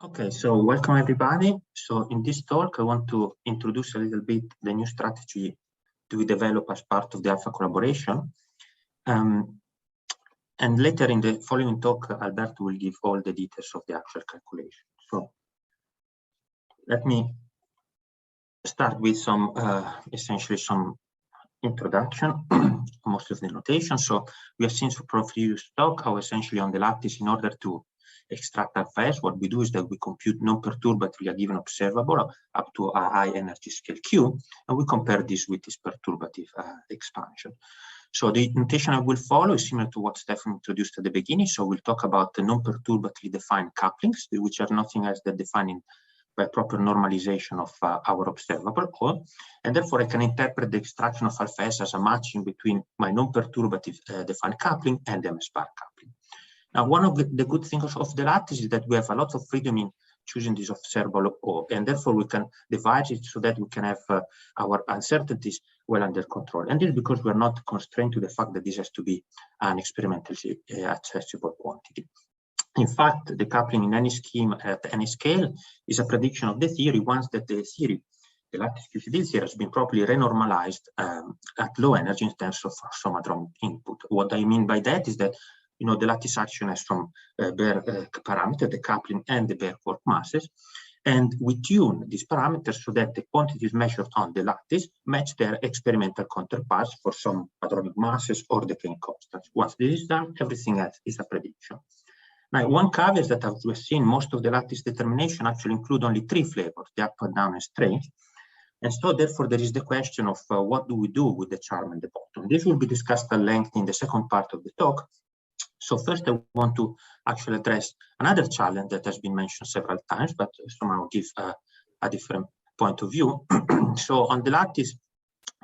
Okay, so welcome everybody. So in this talk, I want to introduce a little bit the new strategy we develop as part of the Alpha collaboration. And later in the following talk, Alberto will give all the details of the actual calculation. So let me start with some, essentially some introduction, most of the notation. So we have seen for previous talk how essentially on the lattice, in order to extract alpha S, what we do is that we compute non-perturbatively a given observable up to a high energy scale Q, and we compare this with this perturbative expansion. So the notation I will follow is similar to what Stefan introduced at the beginning. So we'll talk about the non-perturbatively defined couplings, which are nothing else than defining by proper normalization of our observable O, and therefore I can interpret the extraction of alpha S as a matching between my non-perturbative defined coupling and the MS bar coupling. Now, one of the good things of the lattice is that we have a lot of freedom in choosing this observable O, and therefore we can divide it so that we can have our uncertainties well under control. And this is because we are not constrained to the fact that this has to be an experimentally accessible quantity. In fact, the coupling in any scheme at any scale is a prediction of the theory once that the theory, the lattice QCD theory, has been properly renormalized at low energy in terms of some hadronic input. What I mean by that is that the lattice action has some bare parameter, the coupling and the bare quark masses, and we tune these parameters so that the quantities measured on the lattice match their experimental counterparts for some hadronic masses or decaying constants. Once this is done, everything else is a prediction. Now, one caveat is that, as we've seen, most of the lattice determination actually include only three flavors, the up and down and straight. And so, therefore, there is the question of what do we do with the charm and the bottom. This will be discussed at length in the second part of the talk. So first, I want to actually address another challenge that has been mentioned several times, but somehow give a different point of view. So on the lattice,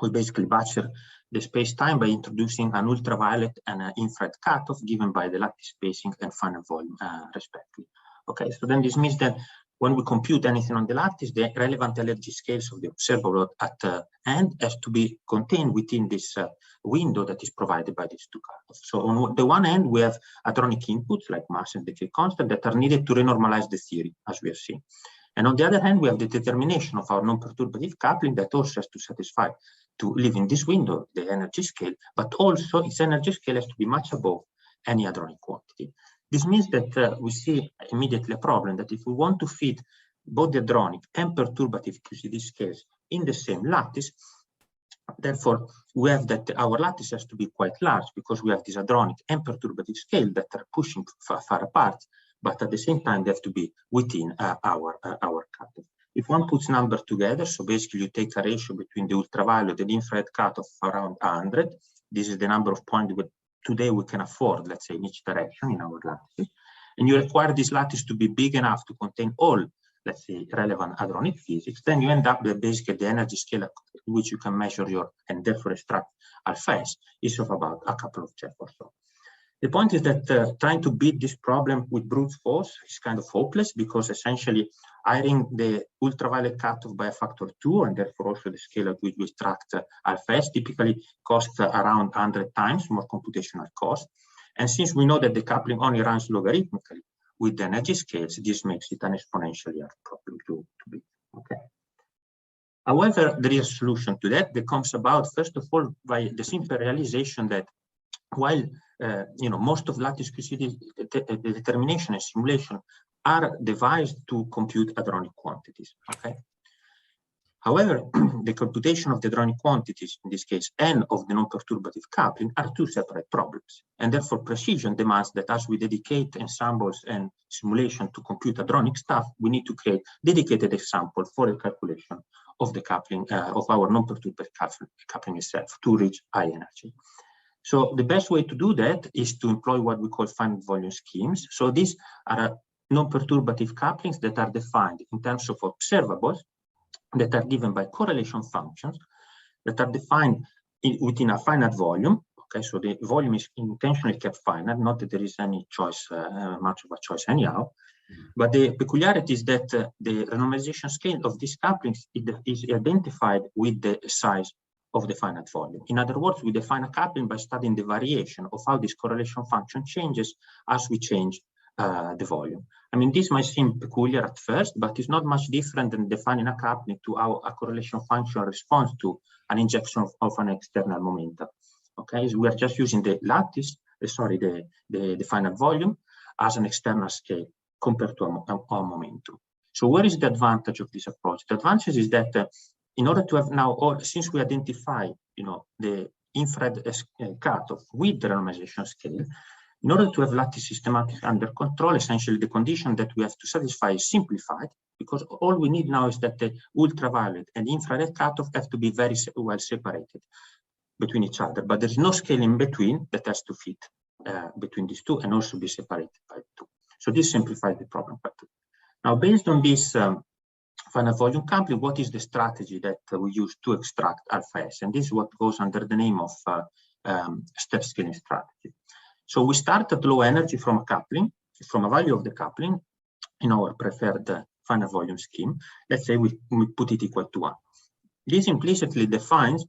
we basically butcher the space-time by introducing an ultraviolet and an infrared cutoff given by the lattice spacing and finite volume, respectively. Okay, so then this means that when we compute anything on the lattice, the relevant energy scales of the observable at the end has to be contained within this window that is provided by these two cutoffs. So on the one end, we have hadronic inputs like mass and decay constant that are needed to renormalize the theory, as we have seen. And on the other hand, we have the determination of our non-perturbative coupling that also has to satisfy to live in this window, the energy scale, but also its energy scale has to be much above any hadronic quantity. This means that we see immediately a problem that if we want to fit both the hadronic and perturbative QCD scales in the same lattice, therefore we have that our lattice has to be quite large because we have this hadronic and perturbative scale that are pushing far apart, but at the same time they have to be within our cutoff. If one puts numbers together, so basically you take a ratio between the ultraviolet and infrared cutoff around 100, this is the number of points with today we can afford, let's say, in each direction in our lattice, and you require this lattice to be big enough to contain all, let's say, relevant hadronic physics, then you end up with basically the energy scale at which you can measure your and therefore extract alpha S is of about a couple of Jeff or so. The point is that trying to beat this problem with brute force is kind of hopeless because essentially hiring the ultraviolet cutoff by a factor of 2 and therefore also the scale at which we extract alpha S typically costs around 100 times more computational cost. And since we know that the coupling only runs logarithmically with the energy scales, this makes it an exponentially hard problem to beat. Okay. However, there is a solution to that comes about, first of all, by the simple realization that while most of lattice QCD determination and simulation are devised to compute hadronic quantities. Okay. However, the computation of the hadronic quantities, in this case, and of the non-perturbative coupling are two separate problems. And therefore, precision demands that as we dedicate ensembles and simulation to compute hadronic stuff, we need to create dedicated example for the calculation of the coupling of our non-perturbative coupling itself to reach high energy. So the best way to do that is to employ what we call finite volume schemes. So these are non-perturbative couplings that are defined in terms of observables that are given by correlation functions that are defined within a finite volume. Okay, so the volume is intentionally kept finite, not that there is any choice, much of a choice anyhow. But the peculiarity is that the renormalization scale of these couplings is identified with the size of the finite volume. In other words, we define a coupling by studying the variation of how this correlation function changes as we change the volume. I mean, this might seem peculiar at first, but it's not much different than defining a coupling to how a correlation function responds to an injection of an external momentum. Okay, so we are just using the lattice, the final volume as an external scale compared to a momentum. So where is the advantage of this approach? The advantage is that in order to have now, or since we identify, the infrared cutoff with the normalization scale, in order to have lattice systematic under control, essentially the condition that we have to satisfy is simplified, because all we need now is that the ultraviolet and infrared cutoff have to be very well separated between each other, but there's no scale in between that has to fit between these two and also be separated by two. So this simplifies the problem quite a bit. Now, based on this final volume coupling, what is the strategy that we use to extract alpha S? And this is what goes under the name of step scaling strategy. So we start at low energy from a coupling, from a value of the coupling in our preferred final volume scheme. Let's say we put it equal to 1. This implicitly defines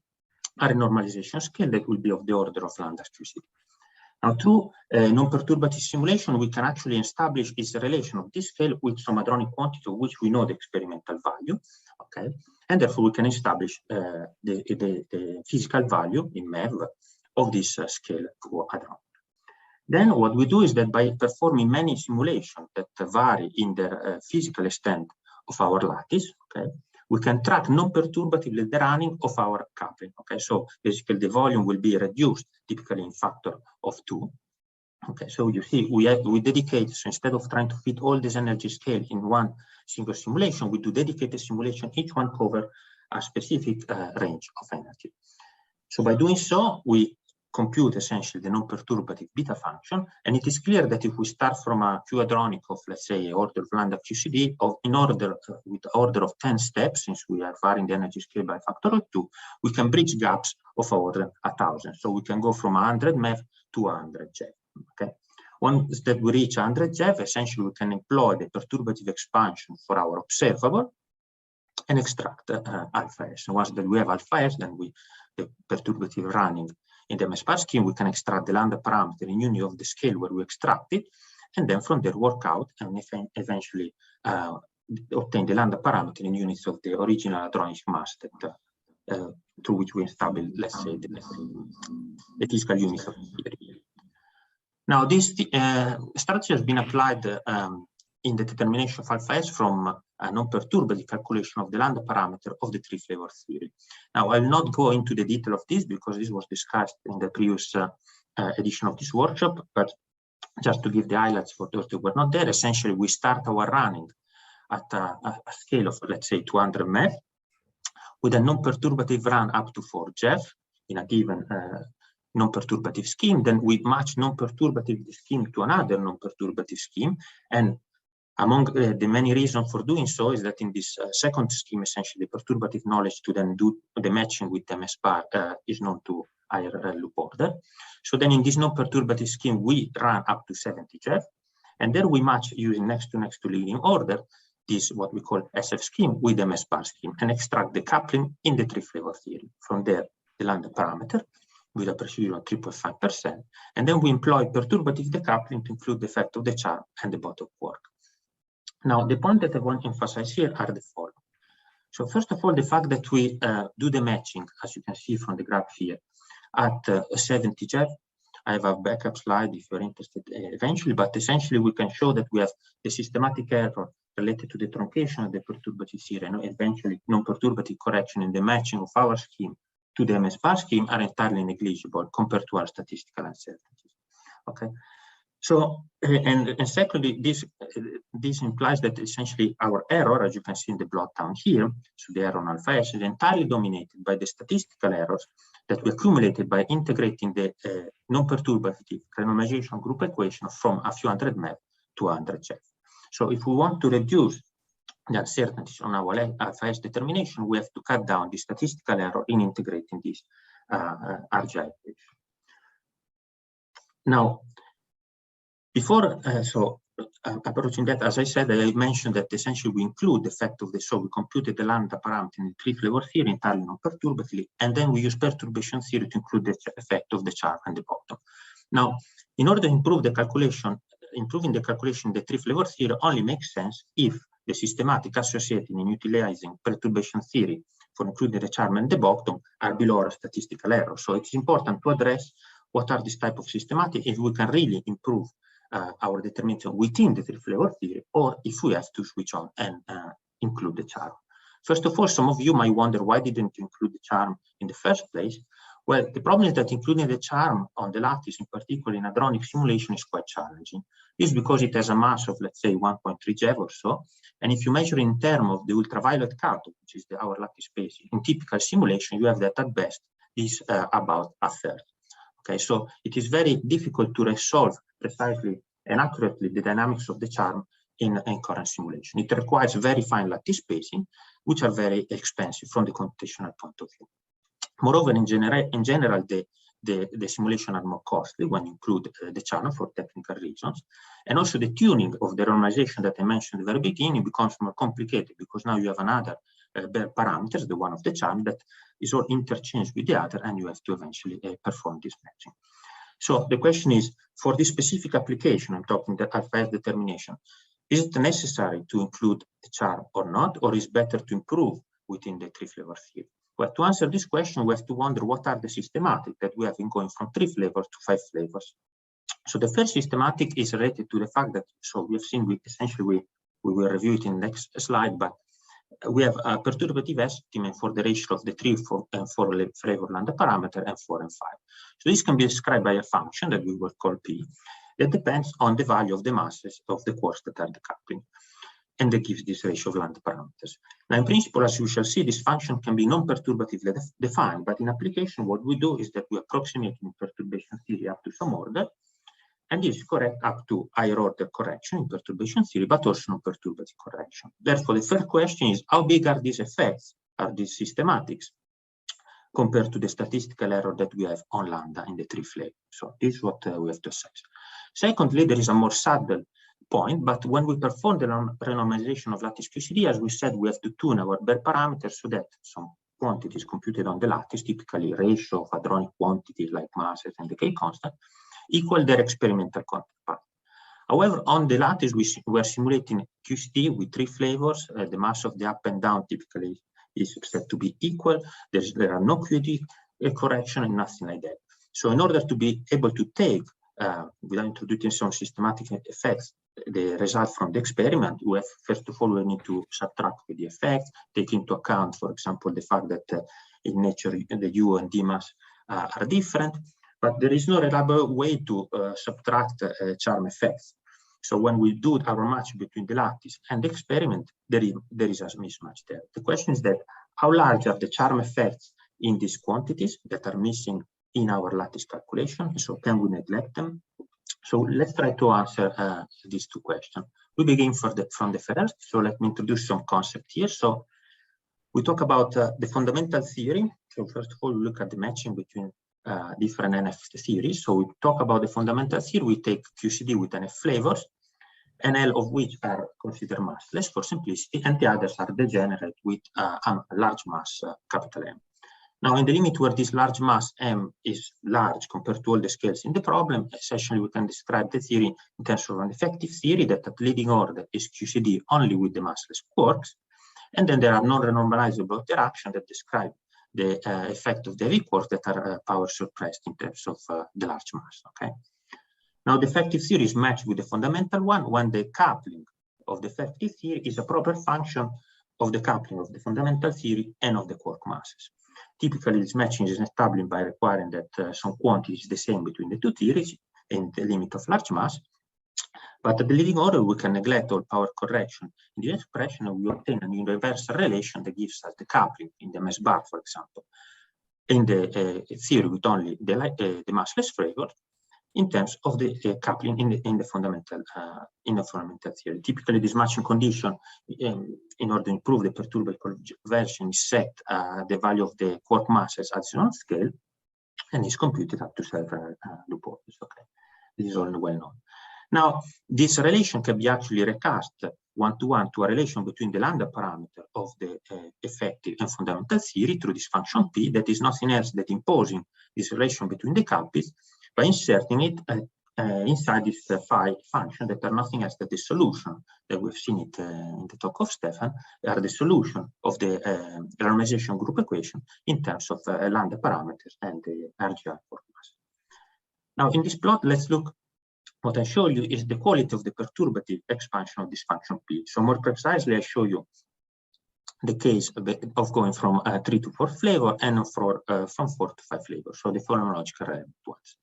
a renormalization scale that will be of the order of lambda QCD. Now, through non-perturbative simulation, we can actually establish this relation of this scale with some hadronic quantity of which we know the experimental value, okay? And therefore, we can establish the physical value in MEV of this scale for hadronic. Then what we do is that by performing many simulations that vary in their physical extent of our lattice, okay, we can track non-perturbatively the running of our coupling. Okay, so basically the volume will be reduced typically in factor of 2. Okay, so you see we dedicate, so instead of trying to fit all this energy scale in one single simulation, we do dedicated simulation, each one cover a specific range of energy. So by doing so, we compute essentially the non-perturbative beta function, and it is clear that if we start from a Q hadronic of, let's say, order of lambda QCD with order of 10 steps, since we are varying the energy scale by a factor of 2, we can bridge gaps of order 1,000. So we can go from 100 MeV to 100 JeV. Okay. Once that we reach 100 JeV, essentially we can employ the perturbative expansion for our observable and extract alpha S. And once that we have alpha S, then the perturbative running in the MS scheme, we can extract the lambda parameter in unit of the scale where we extract it, and then from there work out and eventually obtain the lambda parameter in units of the original hadronic mass that through which we establish, let's say, the physical units of the theory. Now, this strategy has been applied in the determination of alpha S from a non-perturbative calculation of the lambda parameter of the three-flavor theory. Now, I will not go into the detail of this because this was discussed in the previous edition of this workshop, but just to give the highlights for those that were not there, essentially we start our running at a scale of, let's say, 200 MeV with a non-perturbative run up to 4 JeV in a given non-perturbative scheme. Then we match non-perturbative scheme to another non-perturbative scheme, and among the many reasons for doing so is that in this second scheme, essentially, the perturbative knowledge to then do the matching with MS bar is known to higher loop order. So then in this non-perturbative scheme, we run up to 70 JeV, and there we match using next to leading order, this what we call SF scheme with MS bar scheme, and extract the coupling in the three-flavor theory. From there, the lambda parameter with a precision of 3.5%, and then we employ perturbative decoupling to include the effect of the charm and the bottom quark. Now, the point that I want to emphasize here are the following. So first of all, the fact that we do the matching, as you can see from the graph here, at 70 JeV. I have a backup slide if you're interested eventually, but essentially we can show that we have the systematic error related to the truncation of the perturbative theory, and eventually non-perturbative correction in the matching of our scheme to the MS bar scheme are entirely negligible compared to our statistical uncertainties. Okay. So, and secondly, this implies that essentially our error, as you can see in the plot down here, so the error on alpha S is entirely dominated by the statistical errors that we accumulated by integrating the non-perturbative renormalization group equation from a few hundred MeV to 100 JeV. So if we want to reduce the uncertainties on our alpha S determination, we have to cut down the statistical error in integrating this RGI equation. Now, before approaching that, as I said, I mentioned that essentially we include the effect of so we computed the lambda parameter in the three-flavor theory entirely non-perturbatively, and then we use perturbation theory to include the effect of the charm and the bottom. Now, in order to improve the calculation improving the calculation in the three-flavor theory only makes sense if the systematic associated in utilizing perturbation theory for including the charm and the bottom are below our statistical error. So it's important to address what are this type of systematic if we can really improve our determination within the three-flavor theory, or if we have to switch on and include the charm. First of all, some of you might wonder, why didn't you include the charm in the first place? Well, the problem is that including the charm on the lattice, in particular in hadronic simulation, is quite challenging. This is because it has a mass of, let's say, 1.3 GeV or so. And if you measure in terms of the ultraviolet cutoff, which is our lattice spacing, in typical simulation, you have that at best is about a third. Okay, so it is very difficult to resolve precisely and accurately the dynamics of the charm in current simulation. It requires very fine lattice spacing, which are very expensive from the computational point of view. Moreover, in general, the simulation are more costly when you include the charm for technical reasons. And also the tuning of the normalization that I mentioned at the very beginning becomes more complicated, because now you have another bare parameters, the one of the charm, that is all interchanged with the other, and you have to eventually perform this matching. So the question is, for this specific application, I'm talking the alpha determination, is it necessary to include the charm or not, or is better to improve within the three-flavor theory? Well, to answer this question, we have to wonder what are the systematic that we have in going from 3 flavors to 5 flavors. So the first systematic is related to the fact that, so we have seen, we will review it in the next slide, but we have a perturbative estimate for the ratio of the 3 and 4 flavor lambda parameter and 4 and 5. So this can be described by a function that we will call P that depends on the value of the masses of the quarks that are decoupling, and that gives this ratio of lambda parameters. Now, in principle, as you shall see, this function can be non-perturbatively defined, but in application, what we do is that we approximate in perturbation theory up to some order, and this is correct up to higher order correction in perturbation theory, but also non-perturbative correction. Therefore, the first question is, how big are these effects, are these systematics, compared to the statistical error that we have on lambda in the 3 flavor? So this is what we have to assess. Secondly, there is a more subtle point, but when we perform the renormalization of lattice QCD, as we said, we have to tune our bare parameters so that some quantities computed on the lattice, typically ratio of hadronic quantities like masses and decay constant, equal their experimental counterpart. However, on the lattice, we are simulating QCD with 3 flavors. The mass of the up and down typically is said to be equal. There are no QED correction and nothing like that. So in order to be able to take, without introducing some systematic effects, the result from the experiment, we have, first of all, we need to subtract the effects, take into account, for example, the fact that in nature, the U and D mass are different, but there is no reliable way to subtract charm effects. So when we do our match between the lattice and the experiment, there is a mismatch there. The question is that how large are the charm effects in these quantities that are missing in our lattice calculation? So can we neglect them? So let's try to answer these two questions. We begin from the first. So let me introduce some concepts here. So we talk about the fundamental theory. So first of all, we look at the matching between different NF theories. So we talk about the fundamental theory. We take QCD with NF flavors, NL of which are considered massless for simplicity, and the others are degenerate with a large mass, capital M. Now, in the limit where this large mass M is large compared to all the scales in the problem, essentially we can describe the theory in terms of an effective theory that at leading order is QCD only with the massless quarks, and then there are non-renormalizable interactions that describe the effect of the Heavy-quark that are power suppressed in terms of the large mass. Okay. Now, the effective theory is matched with the fundamental one when the coupling of the effective theory is a proper function of the coupling of the fundamental theory and of the quark masses. Typically, this matching is established by requiring that some quantity is the same between the two theories in the limit of large mass. But at the leading order, we can neglect all power correction. In the expression, we obtain an universal relation that gives us the coupling in the mass bar, for example, in the theory with only the massless flavor, in terms of the coupling in the fundamental theory. Typically, this matching condition, in order to improve the perturbable conversion, is set the value of the quark masses at zero scale, and is computed up to several loop-orders. Okay, this is all well known. Now, this relation can be actually recast one-to-one to a relation between the lambda parameter of the effective and fundamental theory through this function P that is nothing else than imposing this relation between the couples by inserting it inside this phi function that are nothing else than the solution that we've seen it in the talk of Stefan, are the solution of the Renaultization group equation in terms of lambda parameters and the RGR for mass. Now, in this plot, let's look. What I show you is the quality of the perturbative expansion of this function P. So more precisely, I show you the case of going from 3 to 4 flavor and from 4 to 5 flavor. So the phenomenological relevant ones,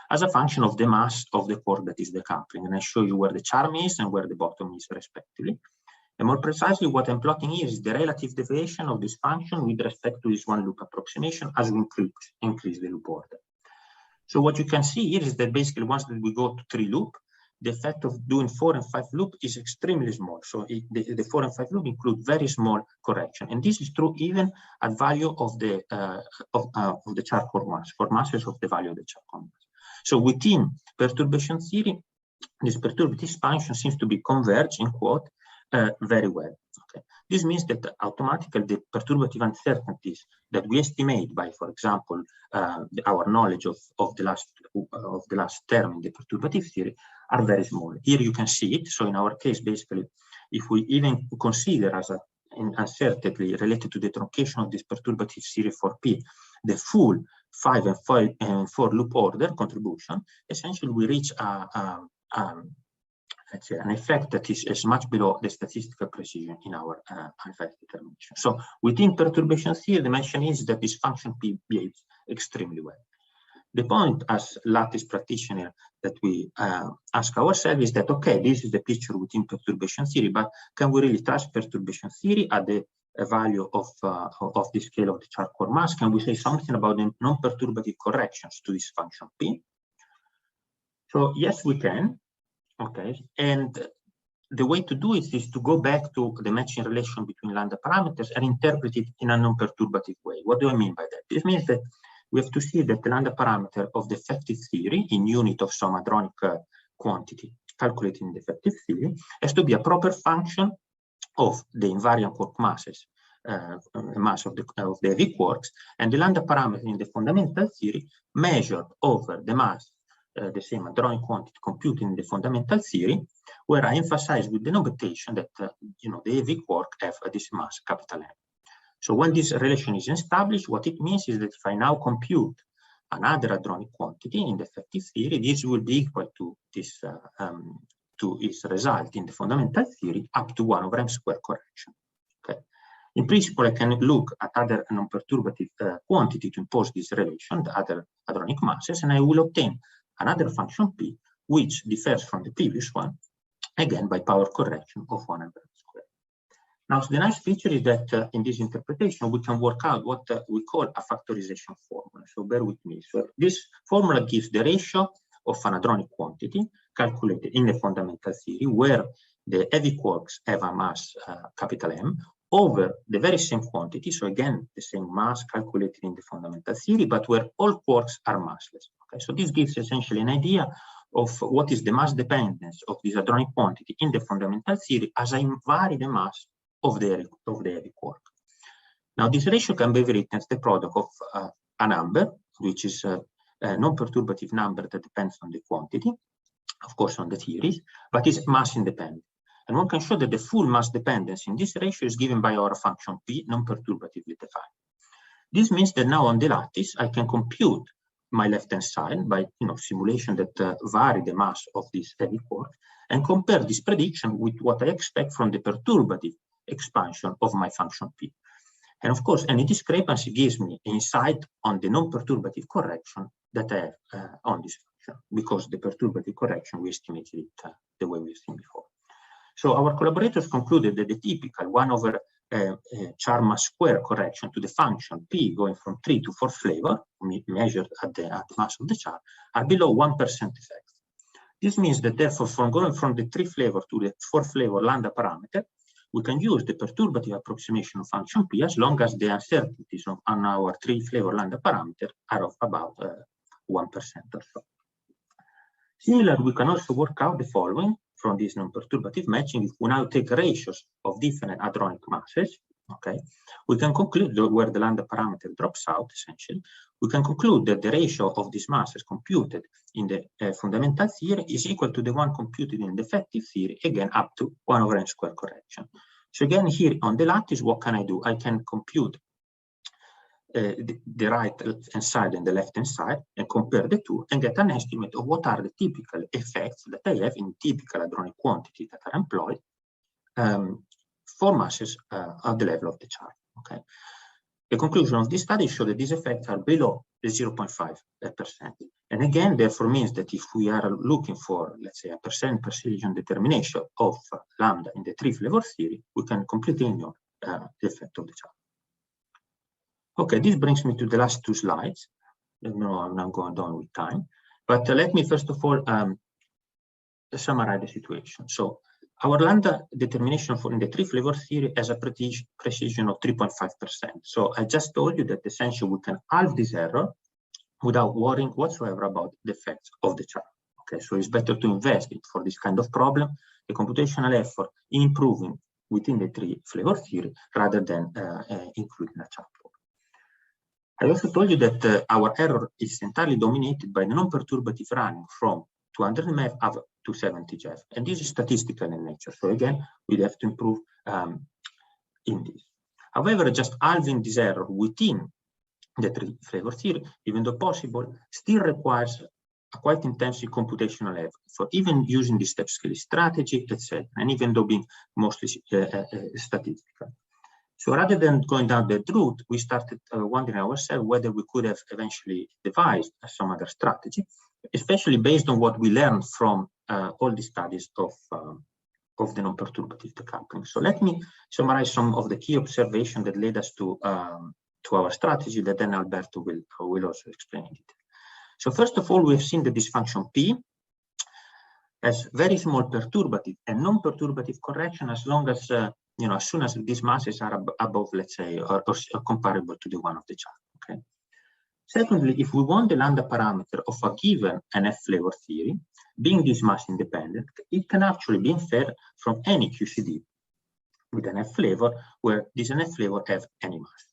as a function of the mass of the quark that is decoupling. And I show you where the charm is and where the bottom is, respectively. And more precisely, what I'm plotting here is the relative deviation of this function with respect to this one loop approximation as we increase the loop order. So what you can see here is that basically once that we go to 3 loop, the effect of doing 4 and 5 loop is extremely small. So the 4 and 5 loop include very small correction. And this is true even at value of the Char core mass, for masses of the value of the Char core mass. So within perturbation theory, this perturbative expansion seems to be converged, in quote, very well. Okay. This means that automatically the perturbative uncertainties that we estimate by, for example, our knowledge of the last term in the perturbative theory are very small. Here you can see it. So in our case, basically, if we even consider as an uncertainty related to the truncation of this perturbative series for P, the full 5 and 4 loop order contribution, essentially we reach let's say an effect that is much below the statistical precision in our alpha determination. So within perturbation theory, the mention is that this function P behaves extremely well. The point as lattice practitioner that we ask ourselves is that, okay, this is the picture within perturbation theory, but can we really trust perturbation theory at the value of the scale of the Char core mass? Can we say something about the non-perturbative corrections to this function P? So yes, we can. Okay, and the way to do it is to go back to the matching relation between lambda parameters and interpret it in a non-perturbative way. What do I mean by that? This means that we have to see that the lambda parameter of the effective theory in unit of some hadronic quantity calculated in the effective theory has to be a proper function of the invariant quark masses, mass of the heavy quarks, and the lambda parameter in the fundamental theory measured over the mass, the same hadronic quantity computed in the fundamental theory, where I emphasize with the notation that the heavy quark have this mass capital M. So when this relation is established, what it means is that if I now compute another hadronic quantity in the effective theory, this will be equal to this to its result in the fundamental theory up to 1 over m squared correction. Okay. In principle, I can look at other non-perturbative quantity to impose this relation, the other hadronic masses, and I will obtain another function P, which differs from the previous one, again by power correction of 1 over m squared. Now, so the nice feature is that in this interpretation, we can work out what we call a factorization formula. So bear with me. So this formula gives the ratio of an hadronic quantity calculated in the fundamental theory, where the heavy quarks have a mass capital M, over the very same quantity, so again, the same mass calculated in the fundamental theory, but where all quarks are massless. Okay, so this gives essentially an idea of what is the mass dependence of this hadronic quantity in the fundamental theory as I vary the mass of the heavy quark. Now, this ratio can be written as the product of a number, which is a non-perturbative number that depends on the quantity, of course, on the theories, but is mass independent. And one can show that the full mass dependence in this ratio is given by our function P, non-perturbatively defined. This means that now on the lattice, I can compute my left-hand side by simulation that vary the mass of this heavy quark and compare this prediction with what I expect from the perturbative expansion of my function P. And of course, any discrepancy gives me insight on the non-perturbative correction that I have on this function, because the perturbative correction, we estimated it the way we've seen before. So our collaborators concluded that the typical 1 over Char mass square correction to the function P going from 3 to 4 flavor, measured at the mass of the Char, are below 1% effect. This means that therefore, from going from the 3 flavor to the 4 flavor lambda parameter, we can use the perturbative approximation of function P as long as the uncertainties on our 3 flavor lambda parameter are of about 1% or so. Similarly, we can also work out the following from this non-perturbative matching if we now take ratios of different hadronic masses Okay, we can conclude where the lambda parameter drops out, essentially. We can conclude that the ratio of these masses computed in the fundamental theory is equal to the one computed in the effective theory, again, up to 1 over n squared correction. So again, here on the lattice, what can I do? I can compute the right-hand side and the left-hand side and compare the two and get an estimate of what are the typical effects that I have in typical hadronic quantity that are employed for masses at the level of the chart. Okay. The conclusion of this study showed that these effects are below the 0.5%. And again, therefore means that if we are looking for, let's say, a percent precision determination of lambda in the 3-flavor theory, we can completely ignore the effect of the chart. Okay, this brings me to the last 2 slides. No, I'm not going down with time. But let me first of all summarize the situation. So our lambda determination for in the 3-flavor theory has a precision of 3.5%. So I just told you that essentially we can halve this error without worrying whatsoever about the effects of the chart. Okay, so it's better to invest in for this kind of problem, the computational effort in improving within the 3-flavor theory rather than including a chart. I also told you that our error is entirely dominated by the non-perturbative running from 200 MeV up to 70 GeV, and this is statistical in nature. So again, we have to improve in this. However, just halving this error within the 3-flavor theory, even though possible, still requires a quite intensive computational effort for even using the step scale strategy, etc., and even though being mostly statistical. So rather than going down that route, we started wondering ourselves whether we could have eventually devised some other strategy, especially based on what we learned from all the studies of the non-perturbative decoupling. So let me summarize some of the key observations that led us to our strategy that then Alberto will also explain in detail. So first of all, we have seen that this function P has very small perturbative and non-perturbative correction as long as as soon as these masses are above, let's say, or comparable to the one of the chart. Okay. Secondly, if we want the lambda parameter of a given NF-flavor theory, being this mass independent, it can actually be inferred from any QCD with NF flavor where this NF flavor have any mass.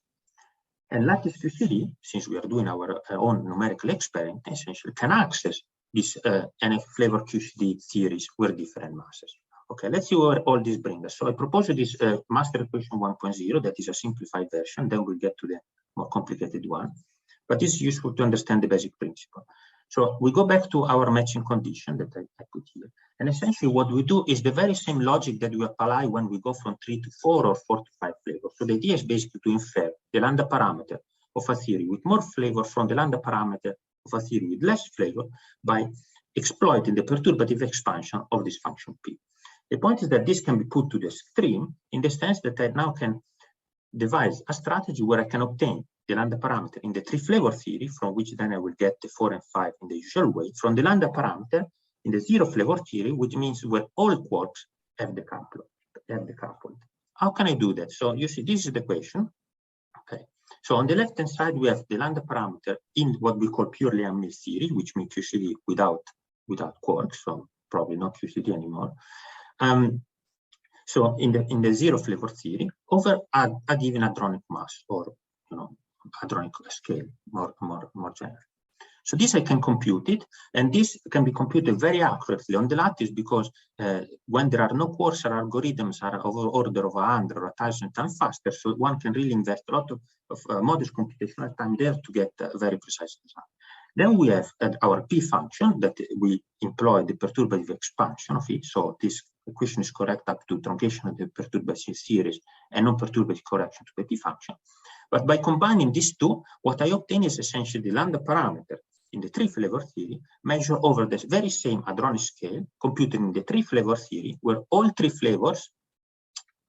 And lattice QCD, since we are doing our own numerical experiment, essentially can access this NF flavor QCD theories with different masses. Okay, let's see where all this brings us. So I propose this master equation 1.0, that is a simplified version, then we'll get to the more complicated one. But it's useful to understand the basic principle. So we go back to our matching condition that I put here. And essentially what we do is the very same logic that we apply when we go from 3 to 4 or 4 to 5 flavors. So the idea is basically to infer the lambda parameter of a theory with more flavor from the lambda parameter of a theory with less flavor by exploiting the perturbative expansion of this function P. The point is that this can be put to the extreme in the sense that I now can devise a strategy where I can obtain the lambda parameter in the 3-flavor theory, from which then I will get the 4 and 5 in the usual way, from the lambda parameter in the 0-flavor theory, which means where all quarks have decoupled. How can I do that? So you see, this is the equation. Okay. So on the left-hand side, we have the lambda parameter in what we call purely Unmill theory, which means QCD without quarks, so probably not QCD anymore. So in the 0-flavor theory, over a given hadronic mass, or hadronic scale, more general. So this I can compute it, and this can be computed very accurately on the lattice because when there are no quarks, our algorithms are of order of 100 or 1,000 times faster. So one can really invest a lot of modest computational time there to get a very precise result. Then we have our P function that we employ the perturbative expansion of it. So this equation is correct up to truncation of the perturbative series and non-perturbative correction to the P function. But by combining these two, what I obtain is essentially the lambda parameter in the 3-flavor theory measured over the very same hadronic scale computed in the 3-flavor theory, where all 3 flavors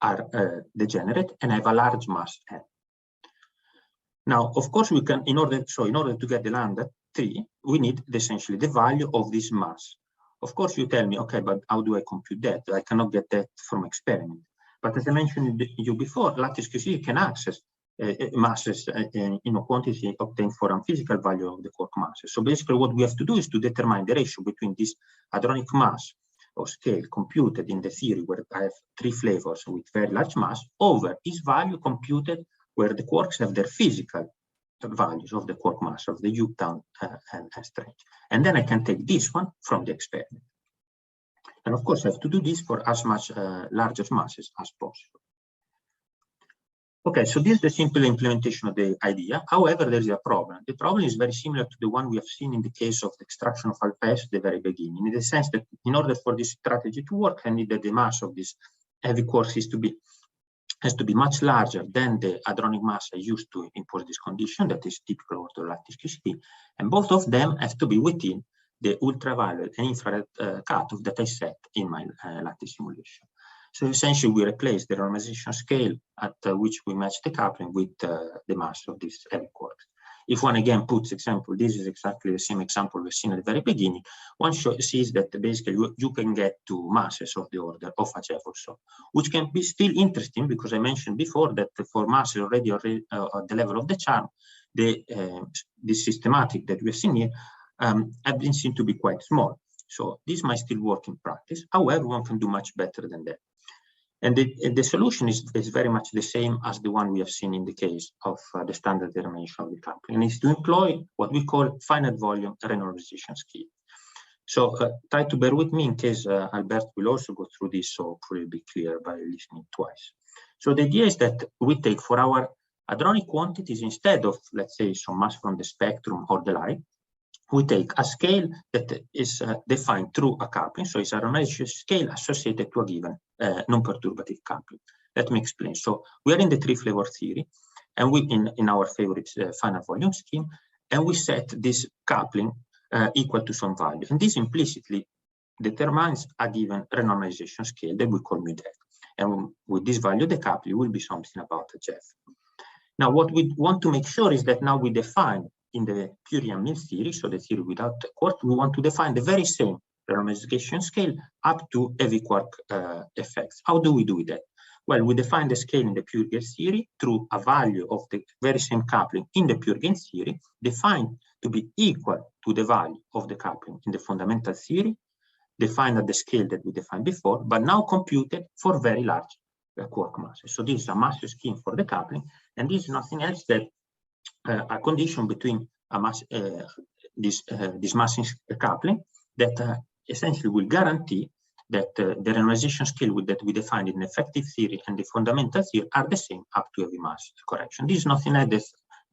are degenerate and have a large mass n. Now, of course, we can, in order to get the lambda 3, we need essentially the value of this mass. Of course, you tell me, okay, but how do I compute that? I cannot get that from experiment. But as I mentioned to you before, lattice QCD can access masses in quantity obtained for a physical value of the quark masses. So basically what we have to do is to determine the ratio between this hadronic mass of scale computed in the theory where I have 3 flavors with very large mass over its value computed where the quarks have their physical values of the quark mass of the U down and strength. And then I can take this one from the experiment. And of course, I have to do this for as much larger masses as possible. Okay, so this is the simple implementation of the idea. However, there is a problem. The problem is very similar to the one we have seen in the case of the extraction of alpha S at the very beginning, in the sense that in order for this strategy to work, I need that the mass of this heavy quarks has to be much larger than the hadronic mass I used to impose this condition, that is typical of the lattice QCD, and both of them have to be within the ultraviolet and infrared cutoff that I set in my lattice simulation. So essentially, we replace the normalization scale at which we match the coupling with the mass of these heavy quarks. If one again puts example, this is exactly the same example we've seen at the very beginning, one sees that basically you can get to masses of the order of a Jeff or so, which can be still interesting because I mentioned before that for masses already at the level of the charm, this systematic that we've seen here have been seen to be quite small. So this might still work in practice. However, one can do much better than that. And the solution is very much the same as the one we have seen in the case of the standard determination of the coupling, and is to employ what we call finite volume renormalization scheme. So try to bear with me in case Albert will also go through this, so it will be clear by listening twice. So the idea is that we take for our hadronic quantities, instead of, let's say, some mass from the spectrum or the light, we take a scale that is defined through a coupling. So it's a normalization scale associated to a given non-perturbative coupling. Let me explain. So we are in the 3-flavor theory, and we in our favorite finite volume scheme, and we set this coupling equal to some value. And this implicitly determines a given renormalization scale that we call mu def. And with this value, the coupling will be something about a Jeff. Now, what we want to make sure is that now we define in the pure Mills theory, so the theory without quark, we want to define the very same renormalization scale up to heavy quark effects. How do we do that? Well, we define the scale in the pure gauge theory through a value of the very same coupling in the pure gauge theory, defined to be equal to the value of the coupling in the fundamental theory, defined at the scale that we defined before, but now computed for very large quark masses. So this is a mass scheme for the coupling, and this is nothing else that a condition between a mass, this mass coupling that essentially will guarantee that the renormalization scale that we defined in effective theory and the fundamental theory are the same up to heavy mass correction. This is nothing else than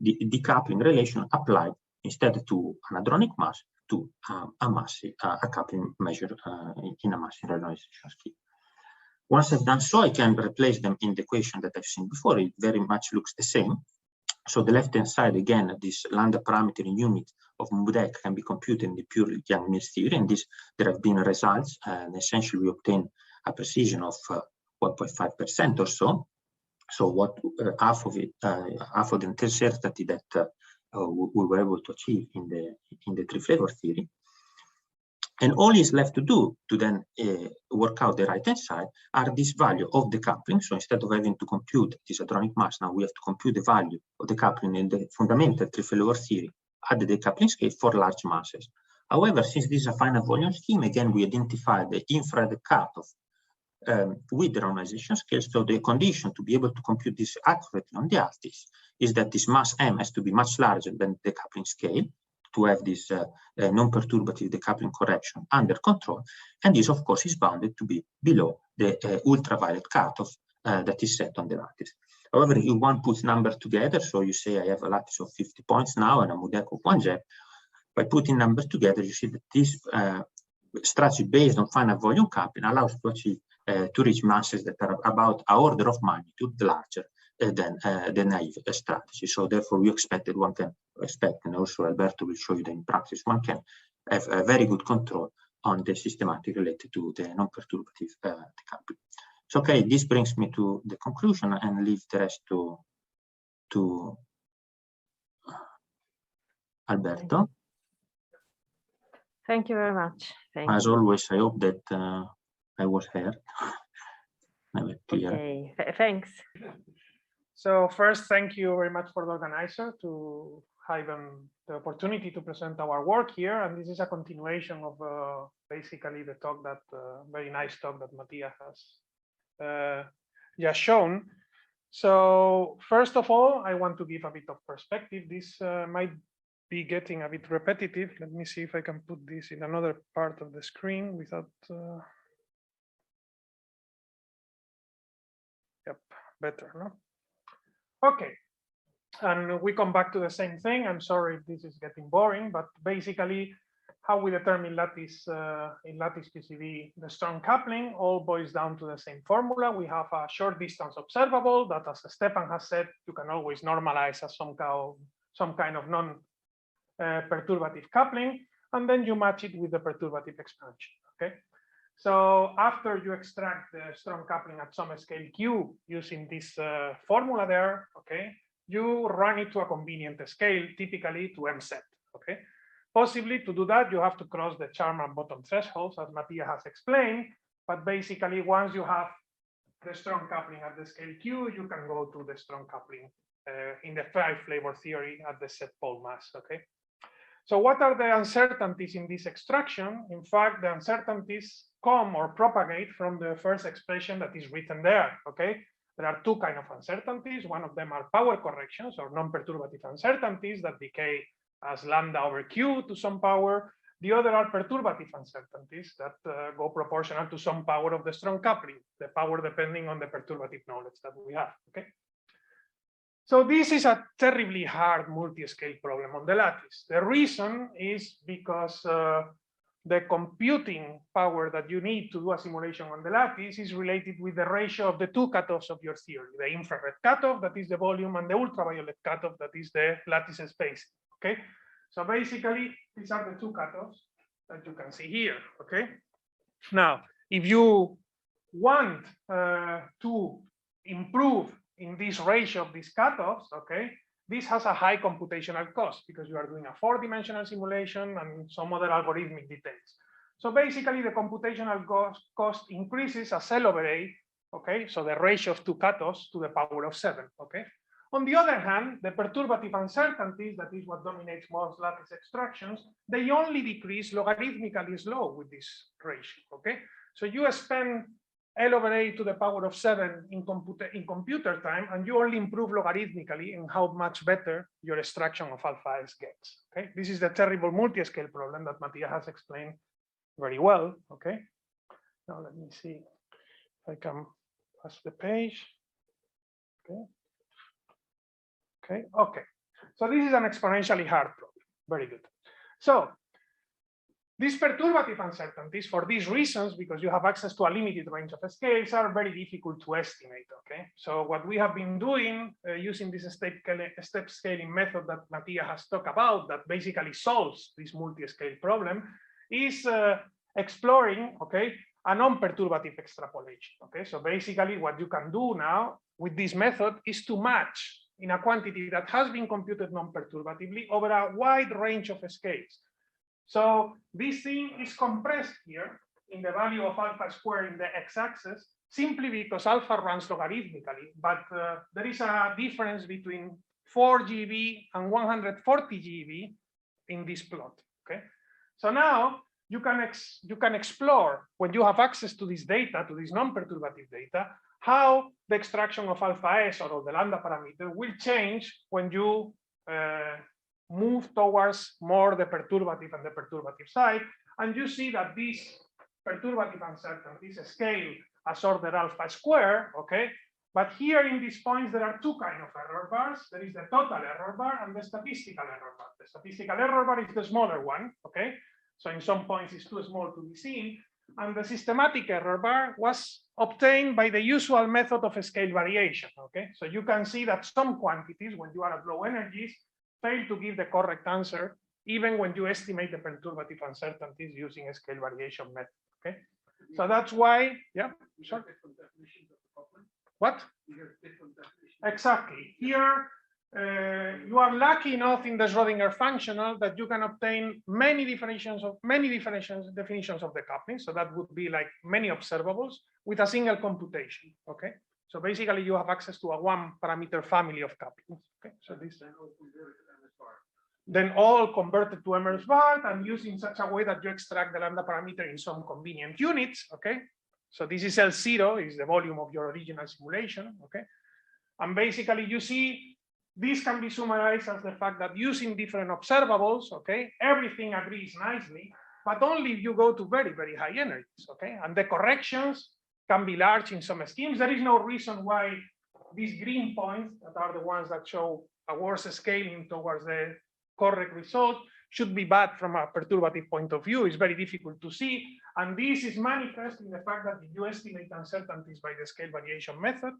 the decoupling relation applied instead to an hadronic mass to a coupling measured in a mass renormalization scale. Once I've done so, I can replace them in the equation that I've seen before. It very much looks the same. So the left-hand side, again, this lambda parameter in unit of MUDEC can be computed in the pure Young-Mills theory, and there have been results, and essentially we obtain a precision of 1.5% or so. So what half of the uncertainty that we were able to achieve in the 3-flavor theory. And all is left to do to then work out the right-hand side are this value of the coupling. So instead of having to compute this hadronic mass, now we have to compute the value of the coupling in the fundamental 3-flavor theory at the decoupling scale for large masses. However, since this is a finite volume scheme, again, we identify the infrared cutoff with the normalization scale. So the condition to be able to compute this accurately on the lattice is that this mass M has to be much larger than the decoupling scale to have this non-perturbative decoupling correction under control. And this, of course, is bounded to be below the ultraviolet cutoff that is set on the lattice. However, if one puts numbers together, so you say I have a lattice of 50 points now and a MUDEC of 1 Jeff, by putting numbers together, you see that this strategy based on finite volume coupling allows to achieve to reach masses that are about an order of magnitude larger than the naive strategy. So therefore, we expect that one can expect, and also Alberto will show you that in practice, one can have a very good control on the systematic related to the non-perturbative decoupling. So, okay, this brings me to the conclusion and leave the rest to Alberto. Thank you very much. As always, I hope that I was heard. Okay, thanks. So first, thank you very much for the organizer to Ivan the opportunity to present our work here, and this is a continuation of basically the talk that very nice talk that Matthias has just shown. So first of all, I want to give a bit of perspective. This might be getting a bit repetitive. Let me see if I can put this in another part of the screen without. Yep, better, no? Okay. And we come back to the same thing. I'm sorry if this is getting boring, but basically how we determine lattice in lattice PCB, the strong coupling all boils down to the same formula. We have a short distance observable that, as Stefan has said, you can always normalize as some kind of non-perturbative coupling, and then you match it with the perturbative expansion. Okay. So after you extract the strong coupling at some scale Q using this formula there, okay, you run it to a convenient scale, typically to M set. Okay, possibly to do that, you have to cross the Charman bottom thresholds, as Matthias has explained. But basically, once you have the strong coupling at the scale Q, you can go to the strong coupling in the 5-flavor theory at the set pole mass. Okay. So what are the uncertainties in this extraction? In fact, the uncertainties come or propagate from the first expression that is written there. Okay. There are two kinds of uncertainties. One of them are power corrections or non-perturbative uncertainties that decay as lambda over Q to some power. The other are perturbative uncertainties that go proportional to some power of the strong coupling, the power depending on the perturbative knowledge that we have. Okay. So this is a terribly hard multi-scale problem on the lattice. The reason is because the computing power that you need to do a simulation on the lattice is related with the ratio of the two cutoffs of your theory, the infrared cutoff, that is the volume, and the ultraviolet cutoff, that is the lattice space. Okay, so basically these are the two cutoffs that you can see here. Okay, now if you want to improve in this ratio of these cutoffs, okay, this has a high computational cost because you are doing a 4-dimensional simulation and some other algorithmic details. So basically the computational cost increases as L over A, okay, so the ratio of two cutoffs to the power of 7, okay. On the other hand, the perturbative uncertainties, that is what dominates most lattice extractions, they only decrease logarithmically slow with this ratio, okay. So you spend L over A to the power of 7 in computer time, and you only improve logarithmically in how much better your extraction of alpha S gets. Okay, this is the terrible multi-scale problem that Matthias has explained very well. Okay, now let me see if I can pass the page. Okay. So this is an exponentially hard problem. Very good. So these perturbative uncertainties, for these reasons, because you have access to a limited range of scales, are very difficult to estimate. Okay, so what we have been doing using this step scaling method that Matthias has talked about, that basically solves this multi-scale problem, is exploring, okay, a non-perturbative extrapolation. Okay, so basically what you can do now with this method is to match in a quantity that has been computed non-perturbatively over a wide range of scales. So this thing is compressed here in the value of alpha squared in the x-axis, simply because alpha runs logarithmically, but there is a difference between 4 GeV and 140 GeV in this plot. Okay, so now you can explore, when you have access to this data, to this non-perturbative data, how the extraction of alpha S or the lambda parameter will change when you move towards more the perturbative and the perturbative side, and you see that these perturbative uncertainties scale as order alpha square, okay? But here in these points, there are two kinds of error bars. There is the total error bar and the statistical error bar. The statistical error bar is the smaller one, okay? So in some points, it's too small to be seen. And the systematic error bar was obtained by the usual method of scale variation, okay? So you can see that some quantities, when you are at low energies, fail to give the correct answer, even when you estimate the perturbative uncertainties using a scale variation method. Okay, so that's why, yeah. Sure. What? Exactly. Here, you are lucky enough in the Schrodinger functional that you can obtain many definitions of the coupling. So that would be like many observables with a single computation. Okay. So basically, you have access to a 1-parameter family of couplings. Okay, so this. then all converted to m-bar and used in such a way that you extract the lambda parameter in some convenient units, okay? So this is L0, is the volume of your original simulation, okay? And basically you see, this can be summarized as the fact that using different observables, okay, everything agrees nicely, but only if you go to very, very high energies, okay? And the corrections can be large in some schemes. There is no reason why these green points, that are the ones that show a worse scaling towards the correct result, should be bad from a perturbative point of view. It's very difficult to see. And this is manifest in the fact that if you estimate uncertainties by the scale variation method,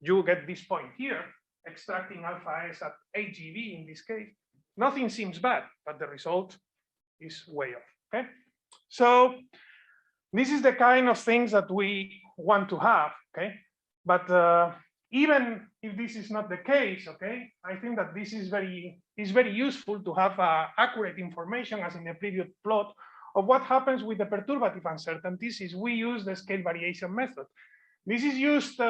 you get this point here, extracting alpha s at 8 GeV in this case. Nothing seems bad, but the result is way off, okay? So this is the kind of things that we want to have, okay? But even if this is not the case, okay, I think that this is very useful to have accurate information, as in the previous plot, of what happens with the perturbative uncertainties is we use the scale variation method. This is used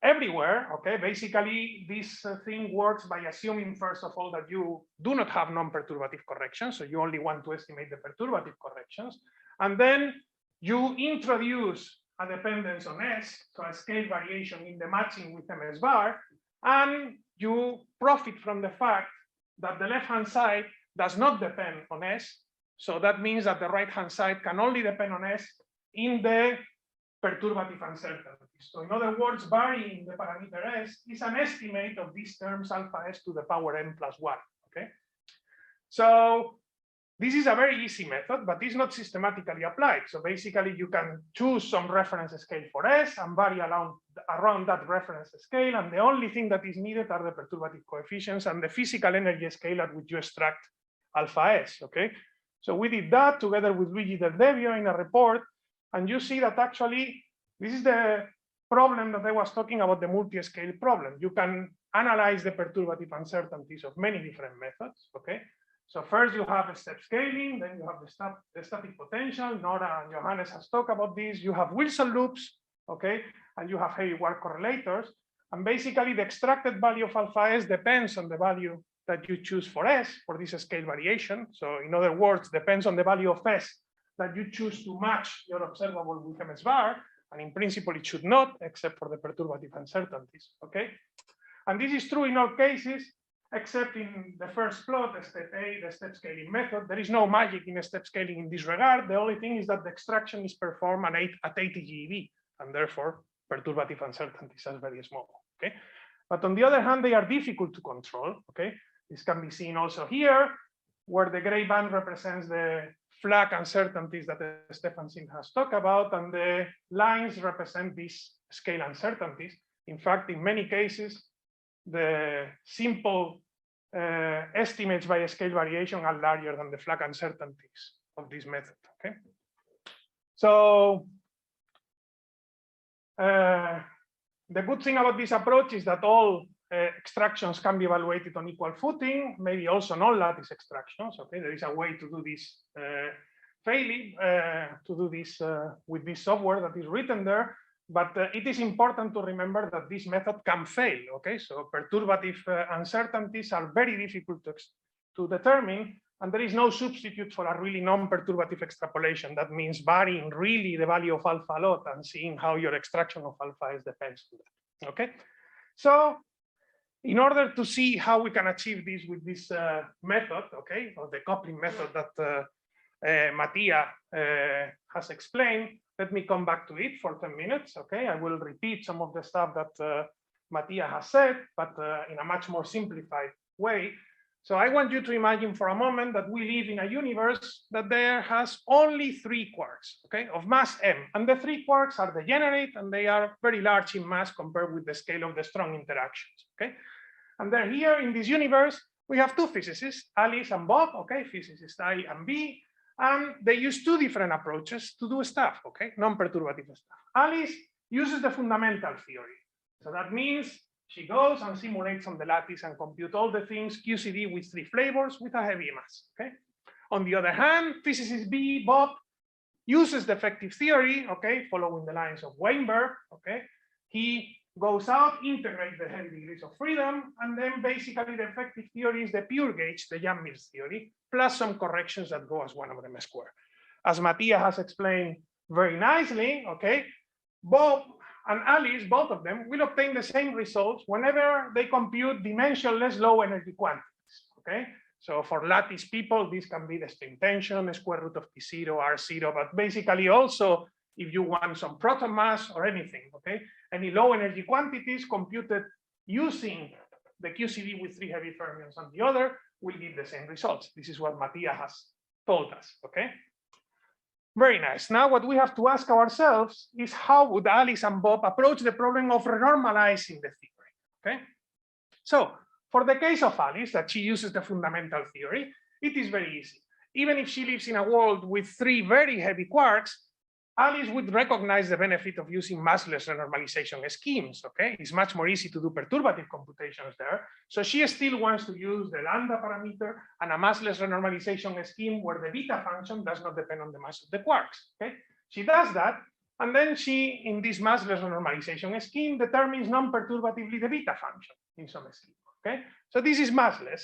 everywhere, okay? Basically, this thing works by assuming, first of all, that you do not have non-perturbative corrections, so you only want to estimate the perturbative corrections, and then you introduce a dependence on S, so a scale variation in the matching with MS-bar, and you profit from the fact that the left-hand side does not depend on S, so that means that the right-hand side can only depend on S in the perturbative uncertainties. So in other words, varying the parameter S is an estimate of these terms alpha S to the power n plus 1, okay? So this is a very easy method, but it's not systematically applied. So basically, you can choose some reference scale for S and vary around that reference scale. And the only thing that is needed are the perturbative coefficients and the physical energy scale at which you extract alpha S, okay? So we did that together with Luigi Del Devio in a report. And you see that actually, this is the problem that I was talking about, the multi-scale problem. You can analyze the perturbative uncertainties of many different methods, okay? So first you have a step scaling, then you have the static potential. Nora and Johannes has talked about this. You have Wilson loops, okay? And you have heavy-quark correlators. And basically the extracted value of alpha S depends on the value that you choose for S, for this scale variation. So in other words, depends on the value of S that you choose to match your observable with MS-bar. And in principle, it should not, except for the perturbative uncertainties, okay? And this is true in all cases, except in the first plot, the step A, the step scaling method. There is no magic in step scaling in this regard. The only thing is that the extraction is performed at 80 GeV, and therefore perturbative uncertainties are very small, okay? But on the other hand, they are difficult to control, okay? This can be seen also here, where the gray band represents the flag uncertainties that Stefan Sim has talked about, and the lines represent these scale uncertainties. In fact, in many cases, the simple estimates by a scale variation are larger than the flag uncertainties of this method, okay? So the good thing about this approach is that all extractions can be evaluated on equal footing, maybe also non-lattice extractions, okay? There is a way to do this with this software that is written there. But it is important to remember that this method can fail, okay? So perturbative uncertainties are very difficult to determine, and there is no substitute for a really non-perturbative extrapolation. That means varying really the value of alpha a lot and seeing how your extraction of alpha S depends on that, okay? So in order to see how we can achieve this with this method, okay, or the coupling method that Mattia has explained, let me come back to it for 10 minutes, okay? I will repeat some of the stuff that Mattia has said, but in a much more simplified way. So I want you to imagine for a moment that we live in a universe that there has only 3 quarks, okay, of mass m. And the 3 quarks are degenerate, and they are very large in mass compared with the scale of the strong interactions, okay? And then here in this universe, we have 2 physicists, Alice and Bob, okay, physicist I and B, and they use 2 different approaches to do stuff, okay, non-perturbative stuff. Alice uses the fundamental theory. So that means she goes and simulates on the lattice and compute all the things QCD with 3 flavors with a heavy mass, okay? On the other hand, physicist B, Bob, uses the effective theory, okay, following the lines of Weinberg, okay? He goes out, integrate the heavy degrees of freedom, and then basically the effective theory is the pure gauge, the Yang-Mills theory, plus some corrections that go as 1 over m squared. As Mattia has explained very nicely, okay, Bob and Alice, both of them, will obtain the same results whenever they compute dimensionless low energy quantities, okay? So for lattice people, this can be the string tension, the square root of T0, R0, but basically also if you want some proton mass or anything, okay? Any low energy quantities computed using the QCD with 3 heavy fermions and the other will give the same results. This is what Mattia has told us, okay? Very nice. Now what we have to ask ourselves is how would Alice and Bob approach the problem of renormalizing the theory, okay? So for the case of Alice, that she uses the fundamental theory, it is very easy. Even if she lives in a world with 3 very heavy quarks, Alice would recognize the benefit of using massless renormalization schemes, okay? It's much more easy to do perturbative computations there. So she still wants to use the lambda parameter and a massless renormalization scheme where the beta function does not depend on the mass of the quarks, okay? She does that, and then she, in this massless renormalization scheme, determines non-perturbatively the beta function in some scheme, okay? So this is massless.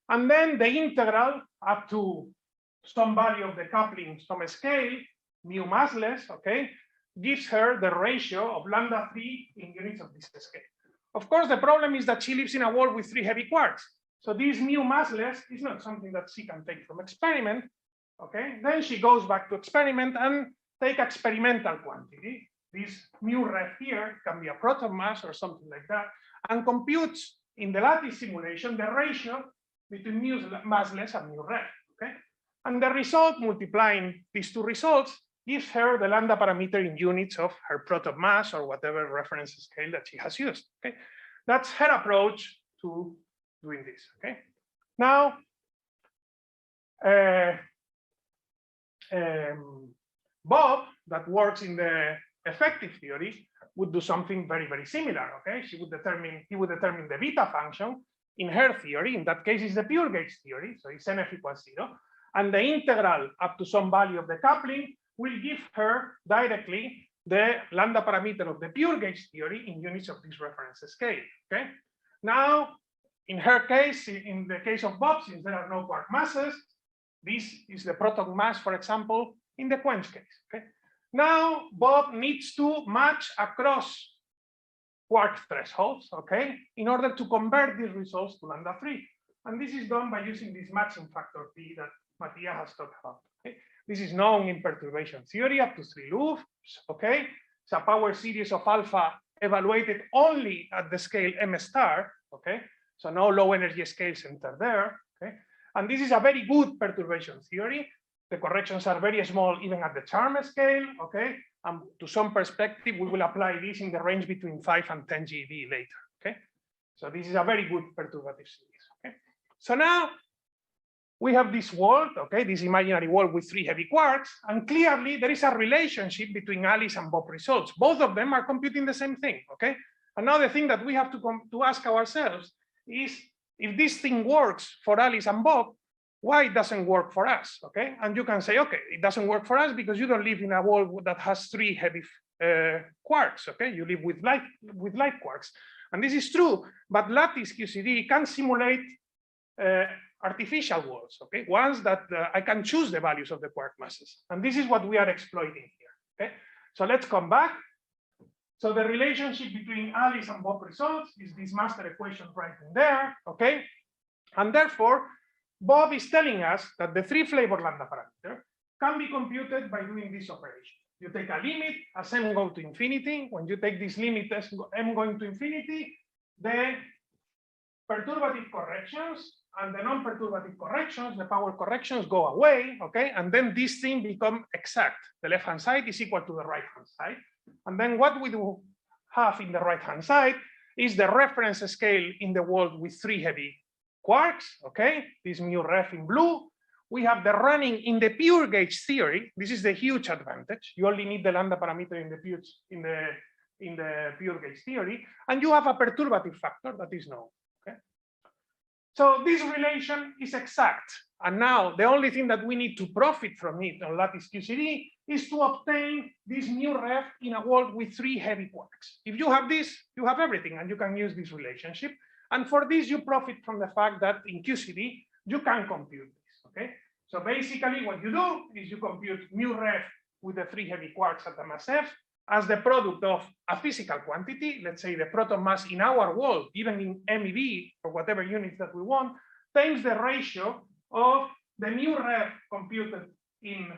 And then the integral up to some value of the coupling, some scale, mu massless, okay, gives her the ratio of lambda 3 in units of this scale. Of course, the problem is that she lives in a world with 3 heavy quarks. So this mu massless is not something that she can take from experiment, okay? Then she goes back to experiment and take experimental quantity. This mu ref here can be a proton mass or something like that, and computes in the lattice simulation the ratio between mu massless and mu ref, okay? And the result, multiplying these 2 results, gives her the lambda parameter in units of her proton mass or whatever reference scale that she has used. Okay, that's her approach to doing this. Okay, now Bob, that works in the effective theory, would do something very, very similar. Okay, he would determine the beta function in her theory. In that case, is the pure gauge theory, so it's NF equals 0, and the integral up to some value of the coupling will give her directly the lambda parameter of the pure gauge theory in units of this reference scale. Okay. Now, in her case, in the case of Bob, since there are no quark masses, this is the proton mass, for example, in the quench case. Okay. Now, Bob needs to match across quark thresholds, okay, in order to convert these results to lambda 3. And this is done by using this matching factor P that Mattia has talked about. Okay. This is known in perturbation theory up to 3 loops, okay? It's a power series of alpha evaluated only at the scale m star, okay? So no low energy scales enter there, okay? And this is a very good perturbation theory. The corrections are very small even at the charm scale, okay? And to some perspective, we will apply this in the range between 5 and 10 GeV later, okay? So this is a very good perturbative series, okay? So now, we have this world, okay, this imaginary world with 3 heavy quarks, and clearly there is a relationship between Alice and Bob results. Both of them are computing the same thing, okay? Another thing that we have to ask ourselves is, if this thing works for Alice and Bob, why it doesn't work for us, okay? And you can say, okay, it doesn't work for us because you don't live in a world that has 3 heavy quarks, okay? You live with light quarks. And this is true, but lattice QCD can simulate artificial worlds, okay? Ones that I can choose the values of the quark masses. And this is what we are exploiting here, okay? So let's come back. So the relationship between Alice and Bob results is this master equation right in there, okay? And therefore, Bob is telling us that the 3 flavor lambda parameter can be computed by doing this operation. You take a limit as m go to infinity. When you take this limit as m going to infinity, the perturbative corrections and the non-perturbative corrections, the power corrections go away, okay? And then this thing become exact. The left-hand side is equal to the right-hand side. And then what we do have in the right-hand side is the reference scale in the world with 3 heavy quarks, okay? This mu ref in blue. We have the running in the pure gauge theory. This is the huge advantage. You only need the lambda parameter in the pure gauge theory, and you have a perturbative factor that is known. Okay. So this relation is exact. And now the only thing that we need to profit from it on lattice QCD is to obtain this mu ref in a world with 3 heavy quarks. If you have this, you have everything, and you can use this relationship. And for this, you profit from the fact that in QCD, you can compute this, okay? So basically what you do is you compute mu ref with the 3 heavy quarks at the mass F as the product of a physical quantity, let's say the proton mass in our world, even in MeV, or whatever units that we want, times the ratio of the mu ref computed in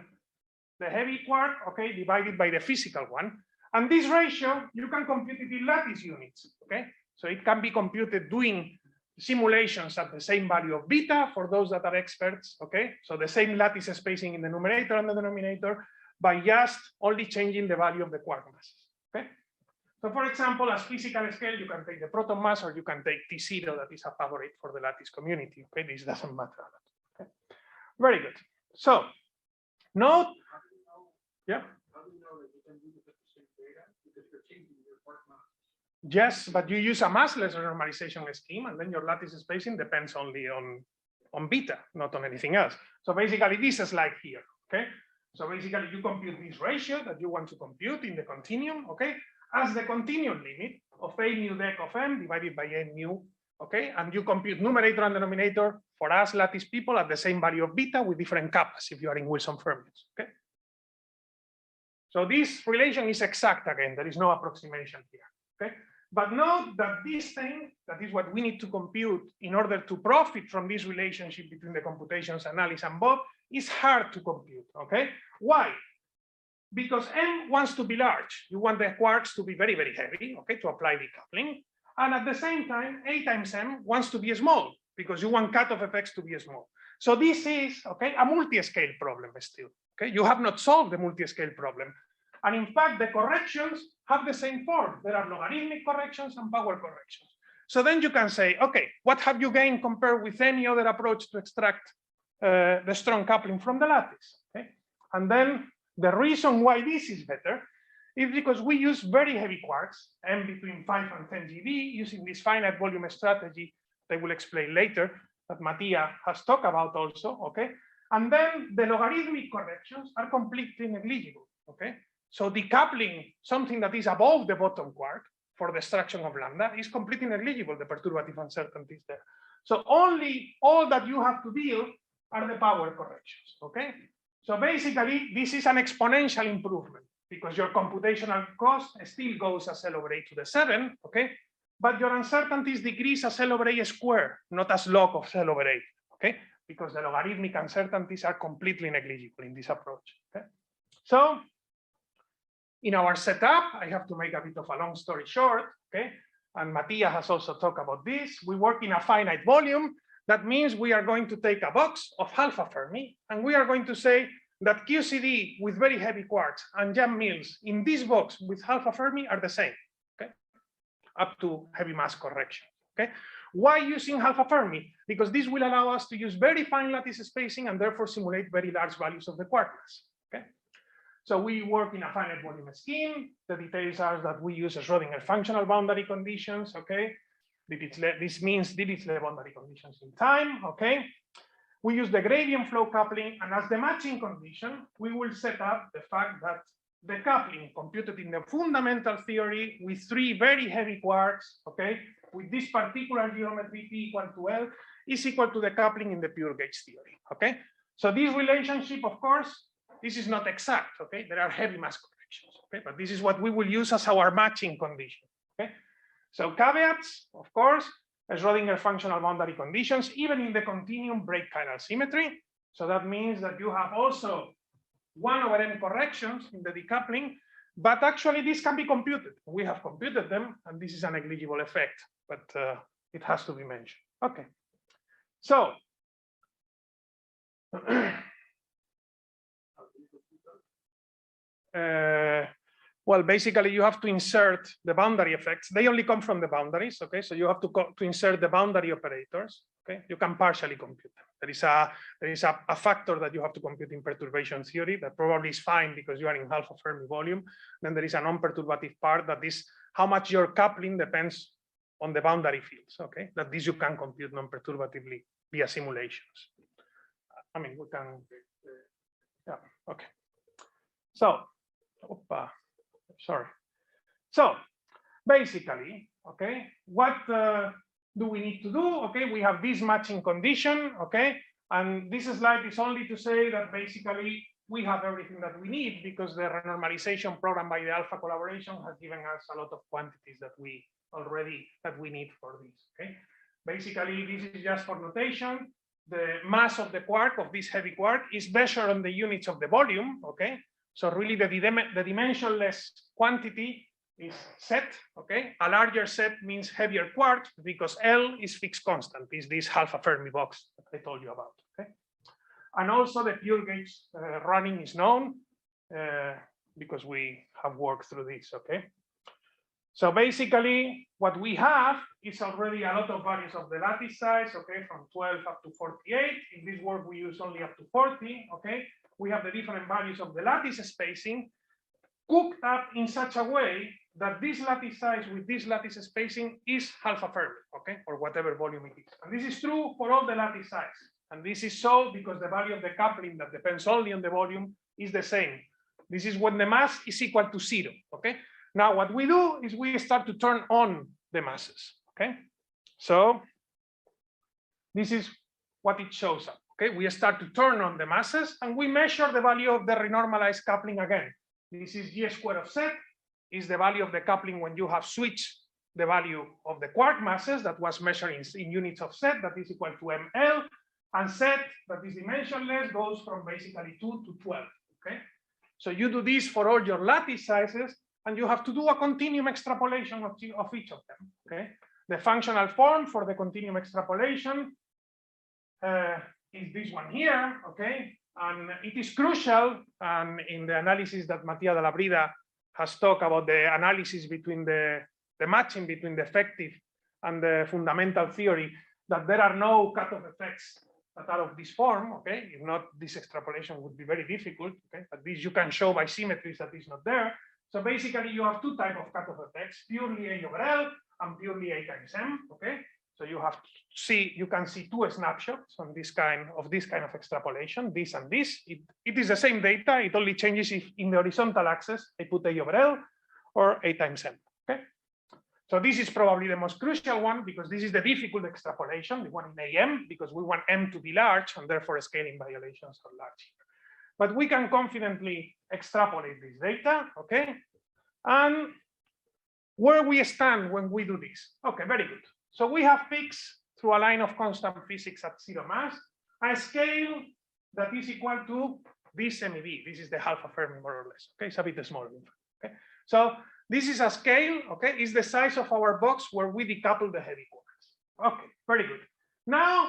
the heavy quark, okay, divided by the physical one. And this ratio, you can compute it in lattice units, okay? So it can be computed doing simulations at the same value of beta for those that are experts, okay? So the same lattice spacing in the numerator and the denominator by just only changing the value of the quark masses, okay? So for example, as physical scale, you can take the proton mass or you can take T0, that is a favorite for the lattice community, okay? This doesn't matter. Okay? Very good. So note, yeah. How do you know that you can do this at the same data? Because you're changing your quark mass. Yes, but you use a massless normalization scheme, and then your lattice spacing depends only on beta, not on anything else. So basically, this is like here, okay? So basically, you compute this ratio that you want to compute in the continuum, okay, as the continuum limit of a mu dec of m divided by n mu, okay? And you compute numerator and denominator for us lattice people at the same value of beta with different kappas if you are in Wilson fermions, okay? So this relation is exact again. There is no approximation here, okay? But note that this thing, that is what we need to compute in order to profit from this relationship between the computations and Alice and Bob, is hard to compute, okay? Why? Because M wants to be large. You want the quarks to be very, very heavy, okay, to apply decoupling. And at the same time, A times M wants to be small because you want cutoff effects to be small. So this is, okay, a multi-scale problem still, okay? You have not solved the multi-scale problem. And in fact, the corrections have the same form. There are logarithmic corrections and power corrections. So then you can say, okay, what have you gained compared with any other approach to extract the strong coupling from the lattice? Okay? And then the reason why this is better is because we use very heavy quarks, M between 5 and 10 GeV, using this finite volume strategy that I will explain later, that Mattia has talked about also, okay? And then the logarithmic corrections are completely negligible, okay? So decoupling something that is above the bottom quark for the extraction of lambda is completely negligible, the perturbative uncertainties there. So only all that you have to deal are the power corrections, okay? So basically, this is an exponential improvement because your computational cost still goes as L over A to the 7, okay? But your uncertainties decrease as L over A squared, not as log of L over A, okay? Because the logarithmic uncertainties are completely negligible in this approach, okay? So in our setup, I have to make a bit of a long story short, okay? And Mattia has also talked about this. We work in a finite volume. That means we are going to take a box of alpha Fermi, and we are going to say that QCD with very heavy quarks and jam mills in this box with alpha Fermi are the same, okay? Up to heavy mass correction, okay? Why using alpha Fermi? Because this will allow us to use very fine lattice spacing and therefore simulate very large values of the quark mass, okay? So we work in a finite volume scheme. The details are that we use Schrödinger functional boundary conditions, okay? This means Dirichlet boundary conditions in time, okay? We use the gradient flow coupling, and as the matching condition, we will set up the fact that the coupling computed in the fundamental theory with 3 very heavy quarks, okay, with this particular geometry P equal to L, is equal to the coupling in the pure gauge theory, okay? So this relationship, of course, this is not exact, okay? There are heavy mass corrections, okay? But this is what we will use as our matching condition, okay? So caveats, of course, Schrödinger functional boundary conditions, even in the continuum break chiral symmetry. So that means that you have also 1 over n corrections in the decoupling, but actually this can be computed. We have computed them, and this is a negligible effect, but it has to be mentioned. Okay, so well, basically you have to insert the boundary effects. They only come from the boundaries, okay? So you have to insert the boundary operators, okay? You can partially compute them. There is a factor that you have to compute in perturbation theory that probably is fine because you are in alpha Fermi volume. Then there is a non-perturbative part that is how much your coupling depends on the boundary fields, okay? That this you can compute non-perturbatively via simulations. I mean, we can, yeah, okay. So, sorry. So, basically, okay, what do we need to do? Okay, we have this matching condition, okay? And this slide is only to say that basically we have everything that we need because the renormalization program by the alpha collaboration has given us a lot of quantities that we need for this, okay? Basically, this is just for notation. The mass of the quark, of this heavy quark, is measured on the units of the volume, okay? So really the dimensionless quantity is set, okay? A larger set means heavier quarks because L is fixed constant, is this half a Fermi box that I told you about, okay? And also the pure gauge running is known because we have worked through this, okay? So basically what we have is already a lot of values of the lattice size, okay, from 12 up to 48. In this work we use only up to 40, okay? We have the different values of the lattice spacing cooked up in such a way that this lattice size with this lattice spacing is half a Fermi, okay, or whatever volume it is. And this is true for all the lattice size. And this is so because the value of the coupling that depends only on the volume is the same. This is when the mass is equal to 0, okay? Now what we do is we start to turn on the masses, okay? So this is what it shows up, okay? We start to turn on the masses and we measure the value of the renormalized coupling again. This is G square of Z, is the value of the coupling when you have switched the value of the quark masses that was measured in units of Z, that is equal to ML, and Z, that is dimensionless, goes from basically 2 to 12, okay? So you do this for all your lattice sizes, and you have to do a continuum extrapolation of each of them, okay? The functional form for the continuum extrapolation is this one here, okay? And it is crucial, and in the analysis that Mattia Dallabrida has talked about the analysis between the matching between the effective and the fundamental theory, that there are no cutoff effects that are of this form, okay? If not, this extrapolation would be very difficult, okay? But this you can show by symmetries that is not there. So basically you have two types of cutoff effects, purely A over L and purely A times M, okay? So you have to see, you can see two snapshots on this kind of extrapolation, this and this. It is the same data, it only changes if in the horizontal axis I put A over L or A times M, okay? So this is probably the most crucial one because this is the difficult extrapolation, the one in AM, because we want M to be large and therefore scaling violations are large. But we can confidently extrapolate this data, okay? And where we stand when we do this. Okay, very good. So we have fixed through a line of constant physics at 0 mass, a scale that is equal to this MEV. This is the half a Fermi more or less. Okay, it's a bit smaller. Okay, so this is a scale, okay, is the size of our box where we decouple the heavy quarks. Okay, very good. Now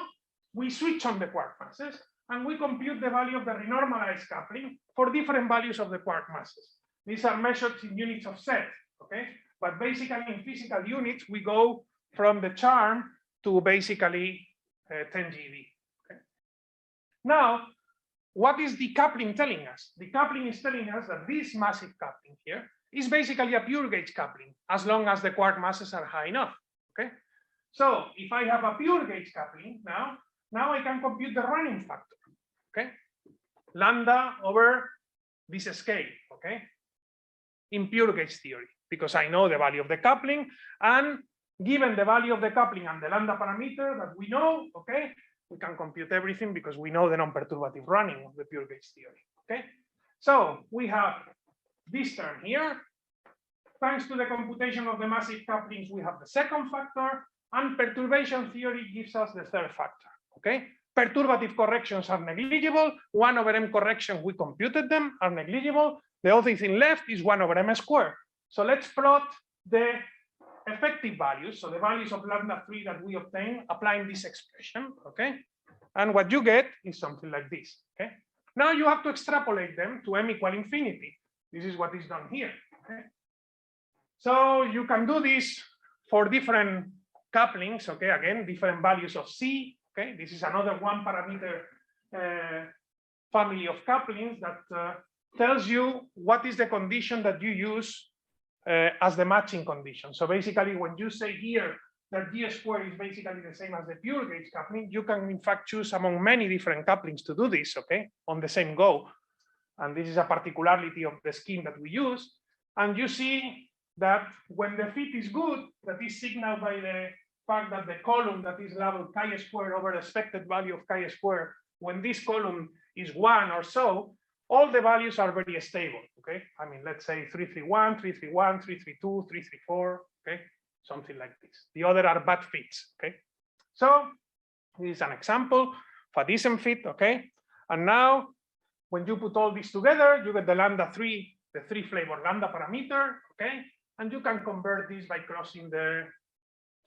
we switch on the quark masses and we compute the value of the renormalized coupling for different values of the quark masses. These are measured in units of Z, okay? But basically in physical units, we go from the charm to basically 10 GeV. Okay? Now, what is decoupling telling us? Decoupling is telling us that this massive coupling here is basically a pure gauge coupling, as long as the quark masses are high enough, okay? So if I have a pure gauge coupling now I can compute the running factor, okay? Lambda over this scale, okay? In pure gauge theory, because I know the value of the coupling, and given the value of the coupling and the lambda parameter that we know, okay, we can compute everything because we know the non-perturbative running of the pure gauge theory, okay? So we have this term here. Thanks to the computation of the massive couplings, we have the second factor, and perturbation theory gives us the third factor, okay? Perturbative corrections are negligible. 1 over M corrections, we computed them, are negligible. The only thing left is 1 over M squared. So let's plot the effective values, so the values of lambda 3 that we obtain applying this expression, okay? And what you get is something like this, okay? Now you have to extrapolate them to M equal infinity. This is what is done here, okay? So you can do this for different couplings, okay? Again, different values of C, okay? This is another one parameter family of couplings that tells you what is the condition that you use as the matching condition. So basically, when you say here that G squared is basically the same as the pure gauge coupling, you can in fact choose among many different couplings to do this, okay, on the same go. And this is a particularity of the scheme that we use. And you see that when the fit is good, that is signaled by the fact that the column that is labeled chi squared over the expected value of chi squared, when this column is 1 or so, all the values are very stable, okay? I mean, let's say 331, 331, 332, 334, okay? Something like this. The other are bad fits, okay? So this is an example of a decent fit, okay? And now, when you put all this together, you get the lambda3, the 3-flavor lambda parameter, okay? And you can convert this by crossing the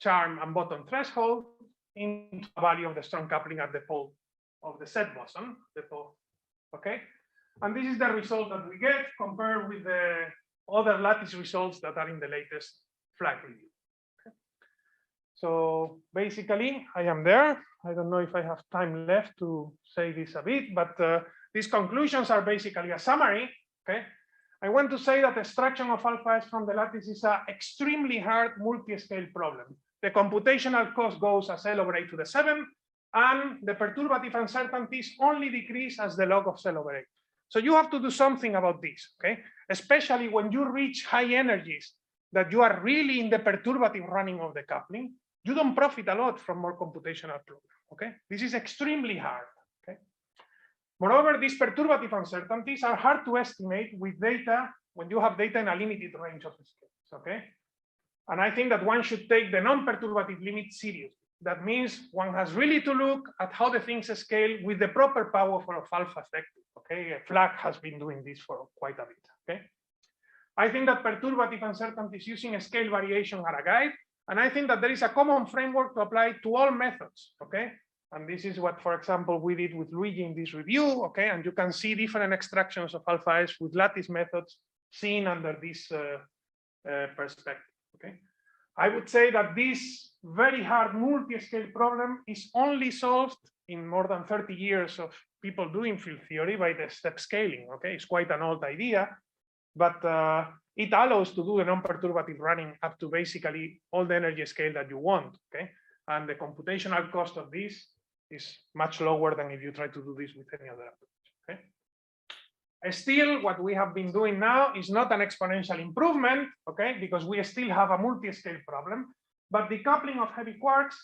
charm and bottom threshold into a value of the strong coupling at the pole of the set boson, the pole, okay? And this is the result that we get compared with the other lattice results that are in the latest flag review. Okay. So basically, I am there. I don't know if I have time left to say this a bit, but these conclusions are basically a summary. Okay, I want to say that extraction of alpha S from the lattice is an extremely hard multi-scale problem. The computational cost goes as L over A to the 7, and the perturbative uncertainties only decrease as the log of L over A. So you have to do something about this, okay? Especially when you reach high energies that you are really in the perturbative running of the coupling, you don't profit a lot from more computational problem, okay? This is extremely hard, okay? Moreover, these perturbative uncertainties are hard to estimate with data when you have data in a limited range of scales, okay? And I think that one should take the non-perturbative limit seriously. That means one has really to look at how the things scale with the proper power of alpha effective. Okay, Flag has been doing this for quite a bit. Okay, I think that perturbative uncertainties using scale variation are a guide, and I think that there is a common framework to apply to all methods. Okay, and this is what, for example, we did with Luigi in this review. Okay, and you can see different extractions of alpha S with lattice methods seen under this perspective. Okay. I would say that this very hard multi-scale problem is only solved in more than 30 years of people doing field theory by the step scaling. Okay, it's quite an old idea, but it allows to do the non-perturbative running up to basically all the energy scale that you want. Okay, and the computational cost of this is much lower than if you try to do this with any other approach. Okay. Still, what we have been doing now is not an exponential improvement, okay, because we still have a multi-scale problem, but the coupling of heavy quarks,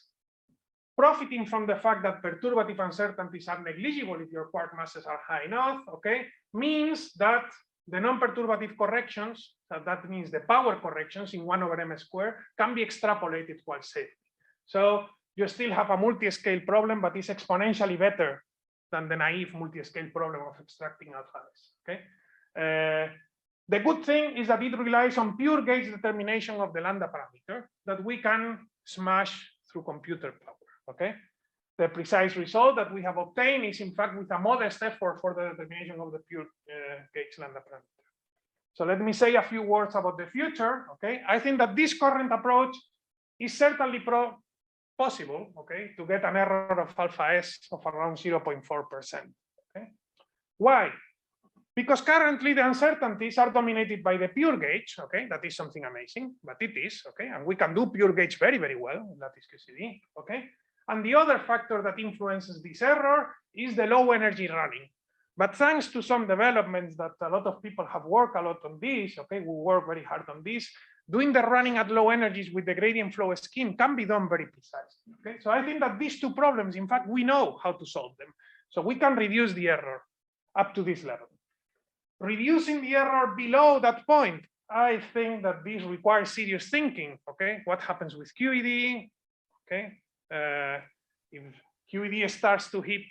profiting from the fact that perturbative uncertainties are negligible if your quark masses are high enough, okay, means that the non-perturbative corrections, that means the power corrections in 1 over m squared, can be extrapolated quite safely. So you still have a multi-scale problem, but it's exponentially better than the naive multi-scale problem of extracting alpha S. Okay. The good thing is that it relies on pure gauge determination of the lambda parameter that we can smash through computer power. Okay. The precise result that we have obtained is in fact with a modest effort for the determination of the pure gauge lambda parameter. So let me say a few words about the future. Okay. I think that this current approach is certainly possible, okay, to get an error of alpha S of around 0.4%. Okay, why? Because currently the uncertainties are dominated by the pure gauge. Okay, that is something amazing, but it is okay, and we can do pure gauge very, very well in lattice QCD. Okay, and the other factor that influences this error is the low energy running. But thanks to some developments that a lot of people have worked a lot on this. Okay, we work very hard on this. Doing the running at low energies with the gradient flow scheme can be done very precisely. Okay, so I think that these two problems, in fact, we know how to solve them. So we can reduce the error up to this level. Reducing the error below that point, I think that this requires serious thinking. Okay, what happens with QED? Okay, if QED starts to hit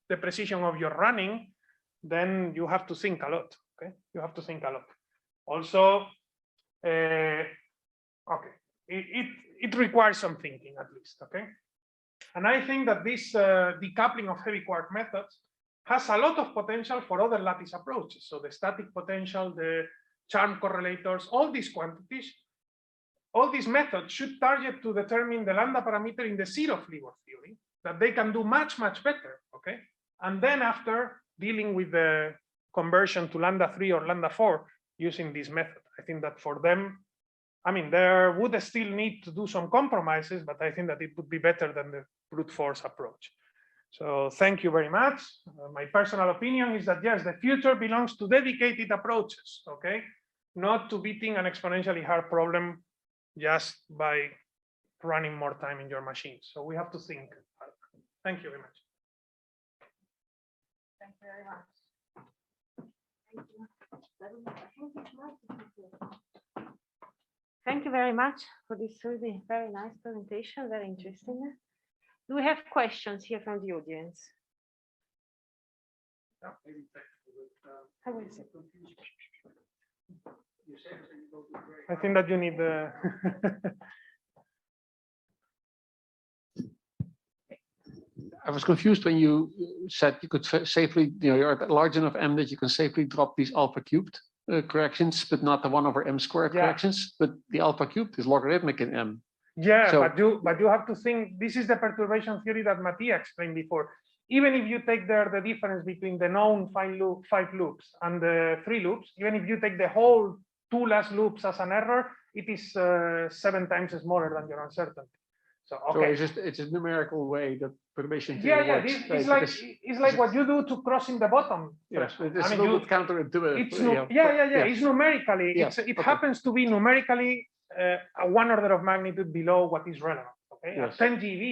the precision of your running, then you have to think a lot. Okay, you have to think a lot. Also, okay, it requires some thinking at least. Okay, and I think that this decoupling of heavy quark methods has a lot of potential for other lattice approaches. So the static potential, the charm correlators, all these quantities, all these methods should target to determine the lambda parameter in the zero-flavor theory, that they can do much, much better. Okay, and then after dealing with the conversion to lambda 3 or lambda 4 using this method, I think that for them I mean, there would still need to do some compromises, but I think that it would be better than the brute force approach. So thank you very much. My personal opinion is that yes, the future belongs to dedicated approaches, okay? Not to beating an exponentially hard problem just by running more time in your machine. So we have to think. Thank you very much. Thank you very much. Thank you very much for this really very nice presentation, very interesting. Do we have questions here from the audience? I think that you need the I was confused when you said you could safely, you're at a large enough m that you can safely drop these alpha cubed corrections, but not the 1/m². Yeah. Corrections. But the alpha cubed is logarithmic in m. Yeah, So, but you have to think, this is the perturbation theory that Mattia explained before. Even if you take there the difference between the known 5 loops and the 3 loops, even if you take the whole 2 last loops as an error, it is 7 times smaller than your uncertainty. So okay. So it's a numerical way that perturbation theory Yeah, works. it's like what you do to crossing the bottom. Yes, it's a little bit counterintuitive. It's numerically. Yeah, It happens to be numerically a 1 order of magnitude below what is relevant. Okay, Yes. 10 GeV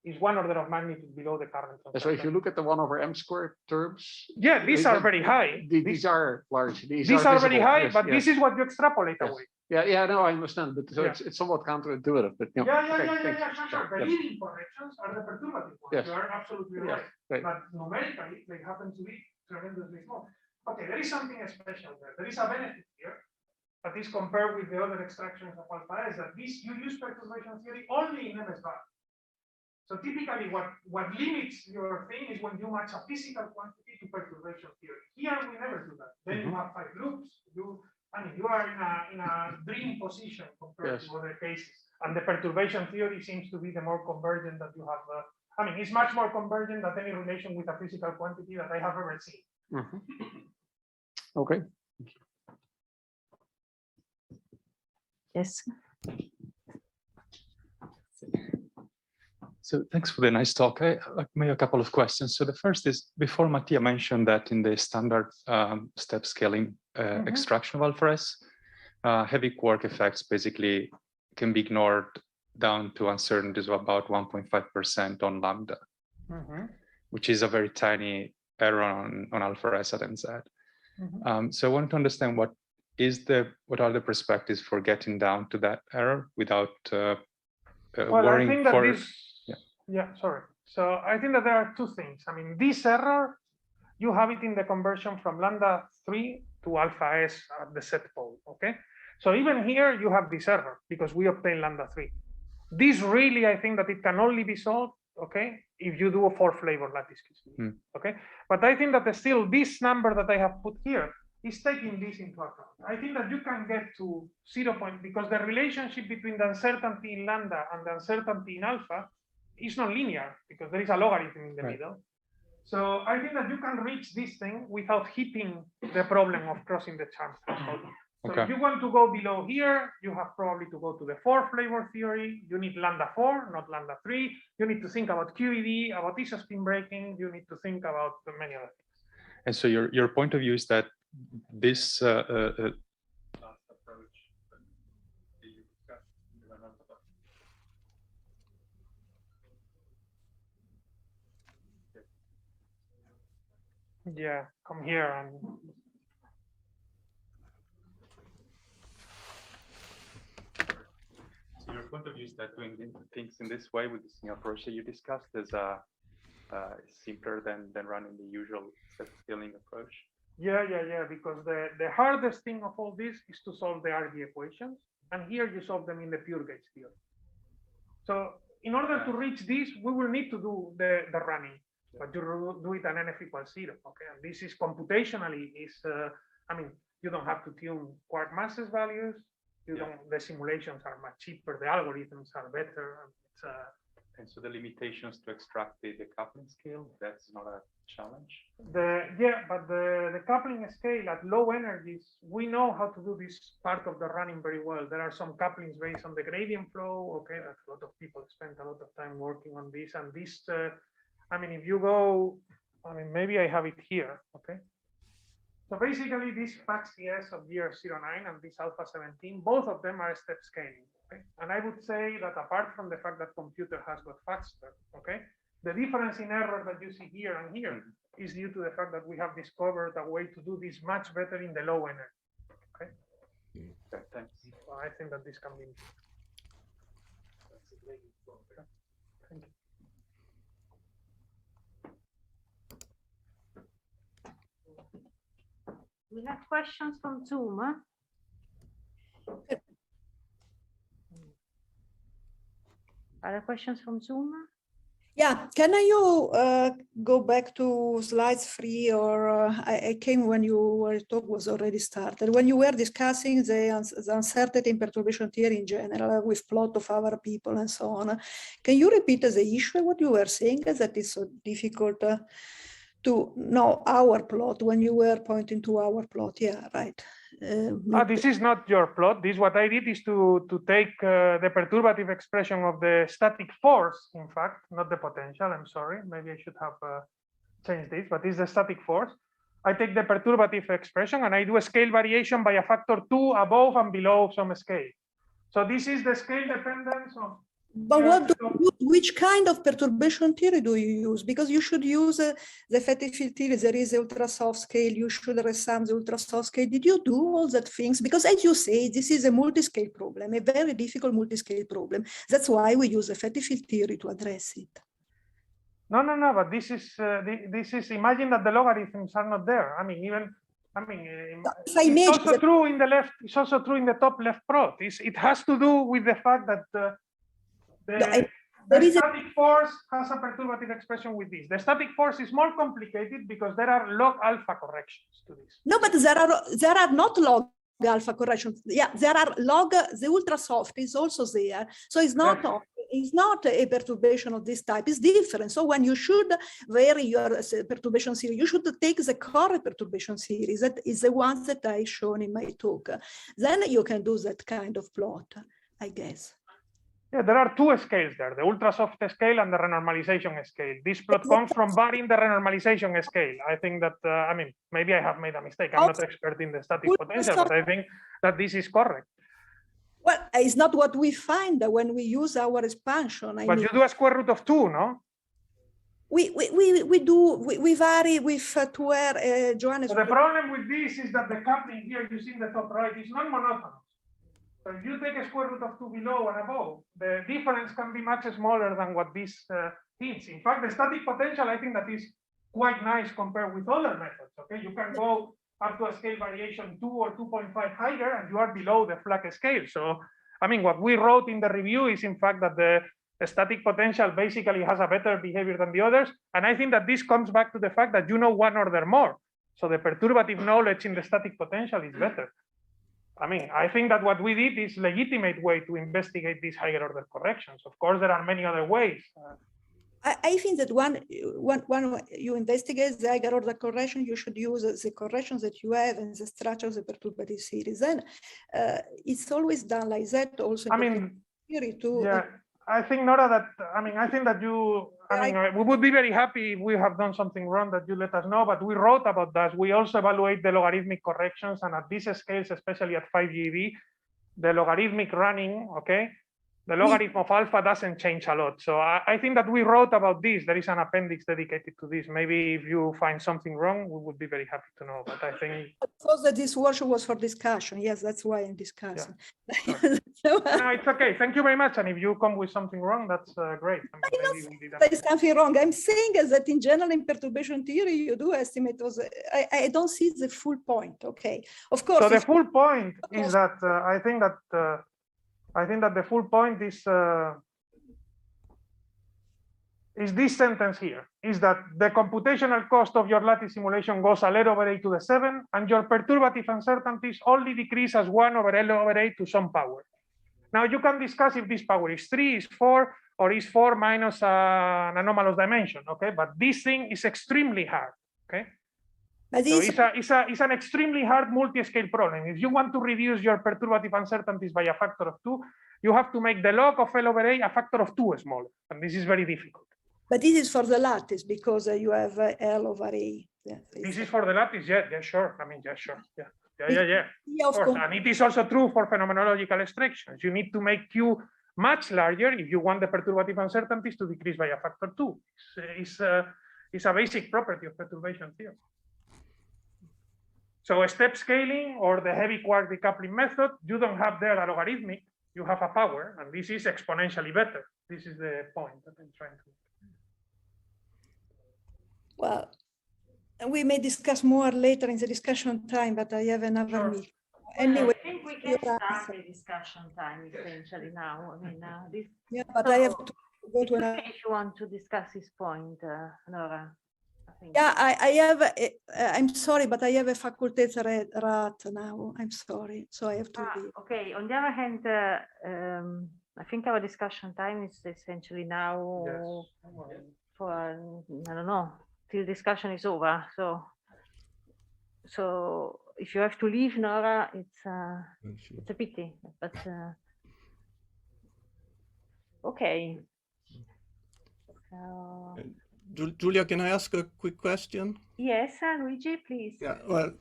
is 1 order of magnitude below the current. So if you look at the 1/m² terms, yeah, these are very high. These are large. These are very visible. high, Yes, but yes. this is what you extrapolate Yes. away. Yeah, no, I understand, but so Yeah. it's somewhat counterintuitive. But Yeah, thanks. sure. The Yes. leading corrections are the perturbative ones. Yes. You are absolutely Yes, right. right. But numerically, they happen to be tremendously small. Okay, there is something special there. There is a benefit here that is compared with the other extractions of alpha S, that this you use perturbation theory only in MS bar. So typically what limits your thing is when you match a physical quantity to perturbation theory. Here we never do that. Then you have 5 loops. You are in a dream position compared Yes. to other cases. And the perturbation theory seems to be the more convergent that you have. It's much more convergent than any relation with a physical quantity that I have ever seen. Okay. Yes. So thanks for the nice talk. I made a couple of questions. So the first is, before Mattia mentioned that in the standard step scaling extraction of alpha S, heavy quark effects basically can be ignored down to uncertainties of about 1.5% on lambda, which is a very tiny error on alpha S at NZ. So I want to understand what are the perspectives for getting down to that error without worrying I think that for sorry. So I think that there are 2 things. This error, you have it in the conversion from lambda 3 to alpha S at the set pole. Okay. So even here you have this error because we obtain lambda 3. This really, I think that it can only be solved, okay, if you do a 4-flavor lattice QCD. Okay. But I think that still this number that I have put here is taking this into account. I think that you can get to 0. Because the relationship between the uncertainty in lambda and the uncertainty in alpha is not linear because there is a logarithm in the middle. So I think that you can reach this thing without hitting the problem of crossing the charm threshold. So if you want to go below here, you have probably to go to the 4-flavor theory. You need lambda 4, not lambda 3. You need to think about QED, about isospin breaking. You need to think about many other things. And so your point of view is that this last approach that you discussed in the Renaultization. Yeah, come here and. So your point of view is that doing things in this way with this new approach that you discussed is simpler than running the usual step scaling approach. Yeah, because the hardest thing of all this is to solve the RG equations. And here you solve them in the pure gauge theory. So in order to reach this, we will need to do the running, but you do it at NF = 0. Okay, and this is computationally you don't have to tune quark masses values. The simulations are much cheaper. The algorithms are better. And so the limitations to extract the decoupling scale, that's not a challenge. But the decoupling scale at low energies, we know how to do this part of the running very well. There are some couplings based on the gradient flow. Okay, that a lot of people spend a lot of time working on this. And this, I mean, if you go, I mean, maybe I have it here. Okay. So basically, this FACS of year 09 and this alpha 17, both of them are step scaling. Okay? And I would say that apart from the fact that computer has got faster, okay, the difference in error that you see here and here is due to the fact that we have discovered a way to do this much better in the low energy. Okay. Okay, thanks. So I think that this can be. Thank you. We have questions from Zoom. Huh? Other questions from Zoom? Yeah, can you go back to slides 3 or I came when your talk was already started, when you were discussing the uncertainty in perturbation theory in general with plot of our people and so on. Can you repeat the issue, what you were saying, that is so difficult to know our plot when you were pointing to our plot? Yeah, right. This is not your plot. This, what I did is to take the perturbative expression of the static force, in fact, not the potential. I'm sorry, maybe I should have changed this, but this is the static force. I take the perturbative expression and I do a scale variation by a factor 2 above and below some scale. So this is the scale dependence of. But what do you, which kind of perturbation theory do you use? Because you should use the effective field theory. There is ultra soft scale. You should resum the ultra soft scale. Did you do all that things? Because as you say, this is a multi-scale problem, a very difficult multi-scale problem. That's why we use effective field theory to address it. No. But this is imagine that the logarithms are not there. I mean, even. I mean, it's also true in the left. It's also true in the top left plot. It has to do with the fact that. The static force has a perturbative expression with this. The static force is more complicated because there are log alpha corrections to this. No, but there are not log alpha corrections. Yeah, there are log. The ultra soft is also there, so it's not. Yes. It's not a perturbation of this type. It's different. So when you should vary your perturbation series, you should take the correct perturbation series. That is the ones that I shown in my talk. Then you can do that kind of plot, I guess. Yeah, there are two scales there, the ultra soft scale and the renormalization scale. This plot comes from varying the renormalization scale. I think that, I mean, maybe I have made a mistake. I'm not expert in the static potential, but I think that this is correct. Well, it's not what we find when we use our expansion. But you do a square root of 2, no? We vary with to where Johannes. So the problem with this is that the coupling here you see in the top right is not monotonous. So if you take a square root of 2 below and above, the difference can be much smaller than what this is. In fact, the static potential, I think that is quite nice compared with other methods. Okay, you can go up to a scale variation 2 or 2.5 higher, and you are below the flag scale. So, I mean, what we wrote in the review is, in fact, that the static potential basically has a better behavior than the others. And I think that this comes back to the fact that you know one order more. So the perturbative knowledge in the static potential is better. I mean, I think that what we did is a legitimate way to investigate these higher order corrections. Of course, there are many other ways. I think that when you investigate the higher order correction, you should use the corrections that you have and the structure of the perturbative series. Then it's always done like that also. I mean, theory too. Yeah, I think, Nora, that, I mean, I think that you, I mean, we would be very happy if we have done something wrong that you let us know, but we wrote about that. We also evaluate the logarithmic corrections, and at these scales, especially at 5 GeV, the logarithmic running, okay, the logarithm of alpha doesn't change a lot. So I think that we wrote about this. There is an appendix dedicated to this. Maybe if you find something wrong, we would be very happy to know. But I think. I thought that this workshop was for discussion. Yes, that's why I'm discussing. Yeah. Sure. No, it's okay. Thank you very much. And if you come with something wrong, that's great. There is something wrong. I'm saying that in general, in perturbation theory, you do estimate those. I don't see the full point. Okay, of course. So the full point is that I think that the full point is this sentence here, is that the computational cost of your lattice simulation goes L over A to the 7, and your perturbative uncertainties only decrease as 1 over L over A to some power. Now you can discuss if this power is 3, is 4, or is 4 minus an anomalous dimension. Okay, but this thing is extremely hard. Okay, But so this, it's an extremely hard multi-scale problem. If you want to reduce your perturbative uncertainties by a factor of 2, you have to make the log of L over A a factor of 2 smaller, and this is very difficult. but this is for the lattice because you have L over A. Yeah, This is for the lattice, yeah, sure. I mean, yeah, sure, yeah. Yeah, Of course, and it is also true for phenomenological extractions. You need to make Q much larger if you want the perturbative uncertainties to decrease by a factor 2. It's a basic property of perturbation theory. So step scaling or the heavy-quark decoupling method, you don't have there a logarithmic, you have a power, and this is exponentially better. This is the point that I'm trying to make. Well, we may discuss more later in the discussion time, but I have another meeting. Anyway, I think we can start the discussion time essentially now. I mean, this. Yeah, but I have to go to another. If you want to discuss this point, Nora. Yeah, I have. I'm sorry, but I have a Fakultätsrat now. I'm sorry, so I have to leave. Okay. On the other hand, I think our discussion time is essentially now for I don't know till discussion is over. So if you have to leave, Nora, it's a pity, but okay. Giulia, can I ask a quick question? Yes, Luigi, please. Yeah, well,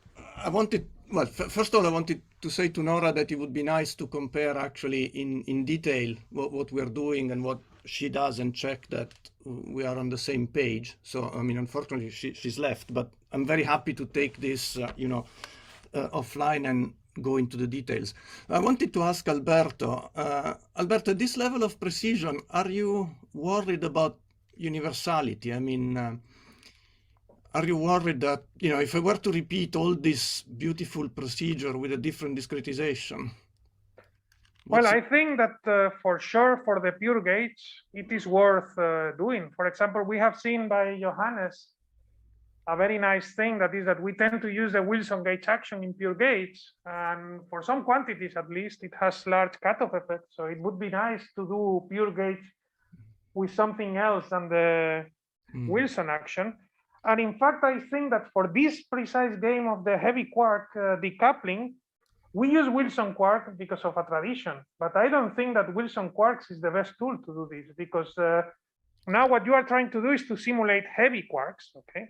first of all, I wanted to say to Nora that it would be nice to compare actually in detail what we're doing and what she does and check that we are on the same page. So, I mean, unfortunately, she's left, but I'm very happy to take this, offline and go into the details. I wanted to ask Alberto, at this level of precision, are you worried about universality? I mean, are you worried that, if I were to repeat all this beautiful procedure with a different discretization? Well, I think that for sure for the pure gauge, it is worth doing. For example, we have seen by Johannes a very nice thing that is that we tend to use the Wilson gauge action in pure gauge, and for some quantities at least, it has large cutoff effects. So it would be nice to do pure gauge with something else than the Wilson action. And in fact, I think that for this precise game of the heavy-quark decoupling, we use Wilson quark because of a tradition, but I don't think that Wilson quarks is the best tool to do this, because now what you are trying to do is to simulate heavy quarks, okay?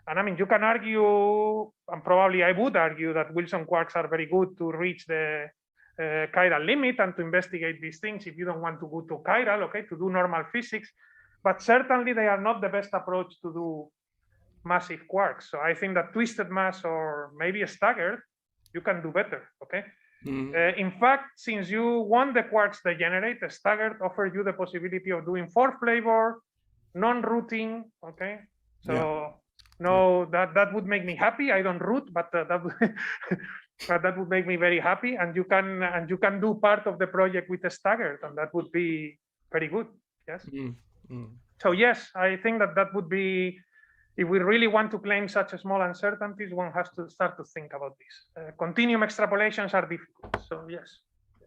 And I mean, you can argue, and probably I would argue, that Wilson quarks are very good to reach the chiral limit and to investigate these things if you don't want to go to chiral, okay, to do normal physics, but certainly they are not the best approach to do massive quarks. So I think that twisted mass or maybe a staggered, you can do better, okay? In fact, since you want the quarks degenerate, a staggered offers you the possibility of doing 4-flavor, non-rooting, okay? So no, that would make me happy. I don't root, but that would but that would make me very happy. And you can do part of the project with a staggered, and that would be very good. Yes. So yes, I think that would be. If we really want to claim such a small uncertainties, one has to start to think about this. Continuum extrapolations are difficult, so yes.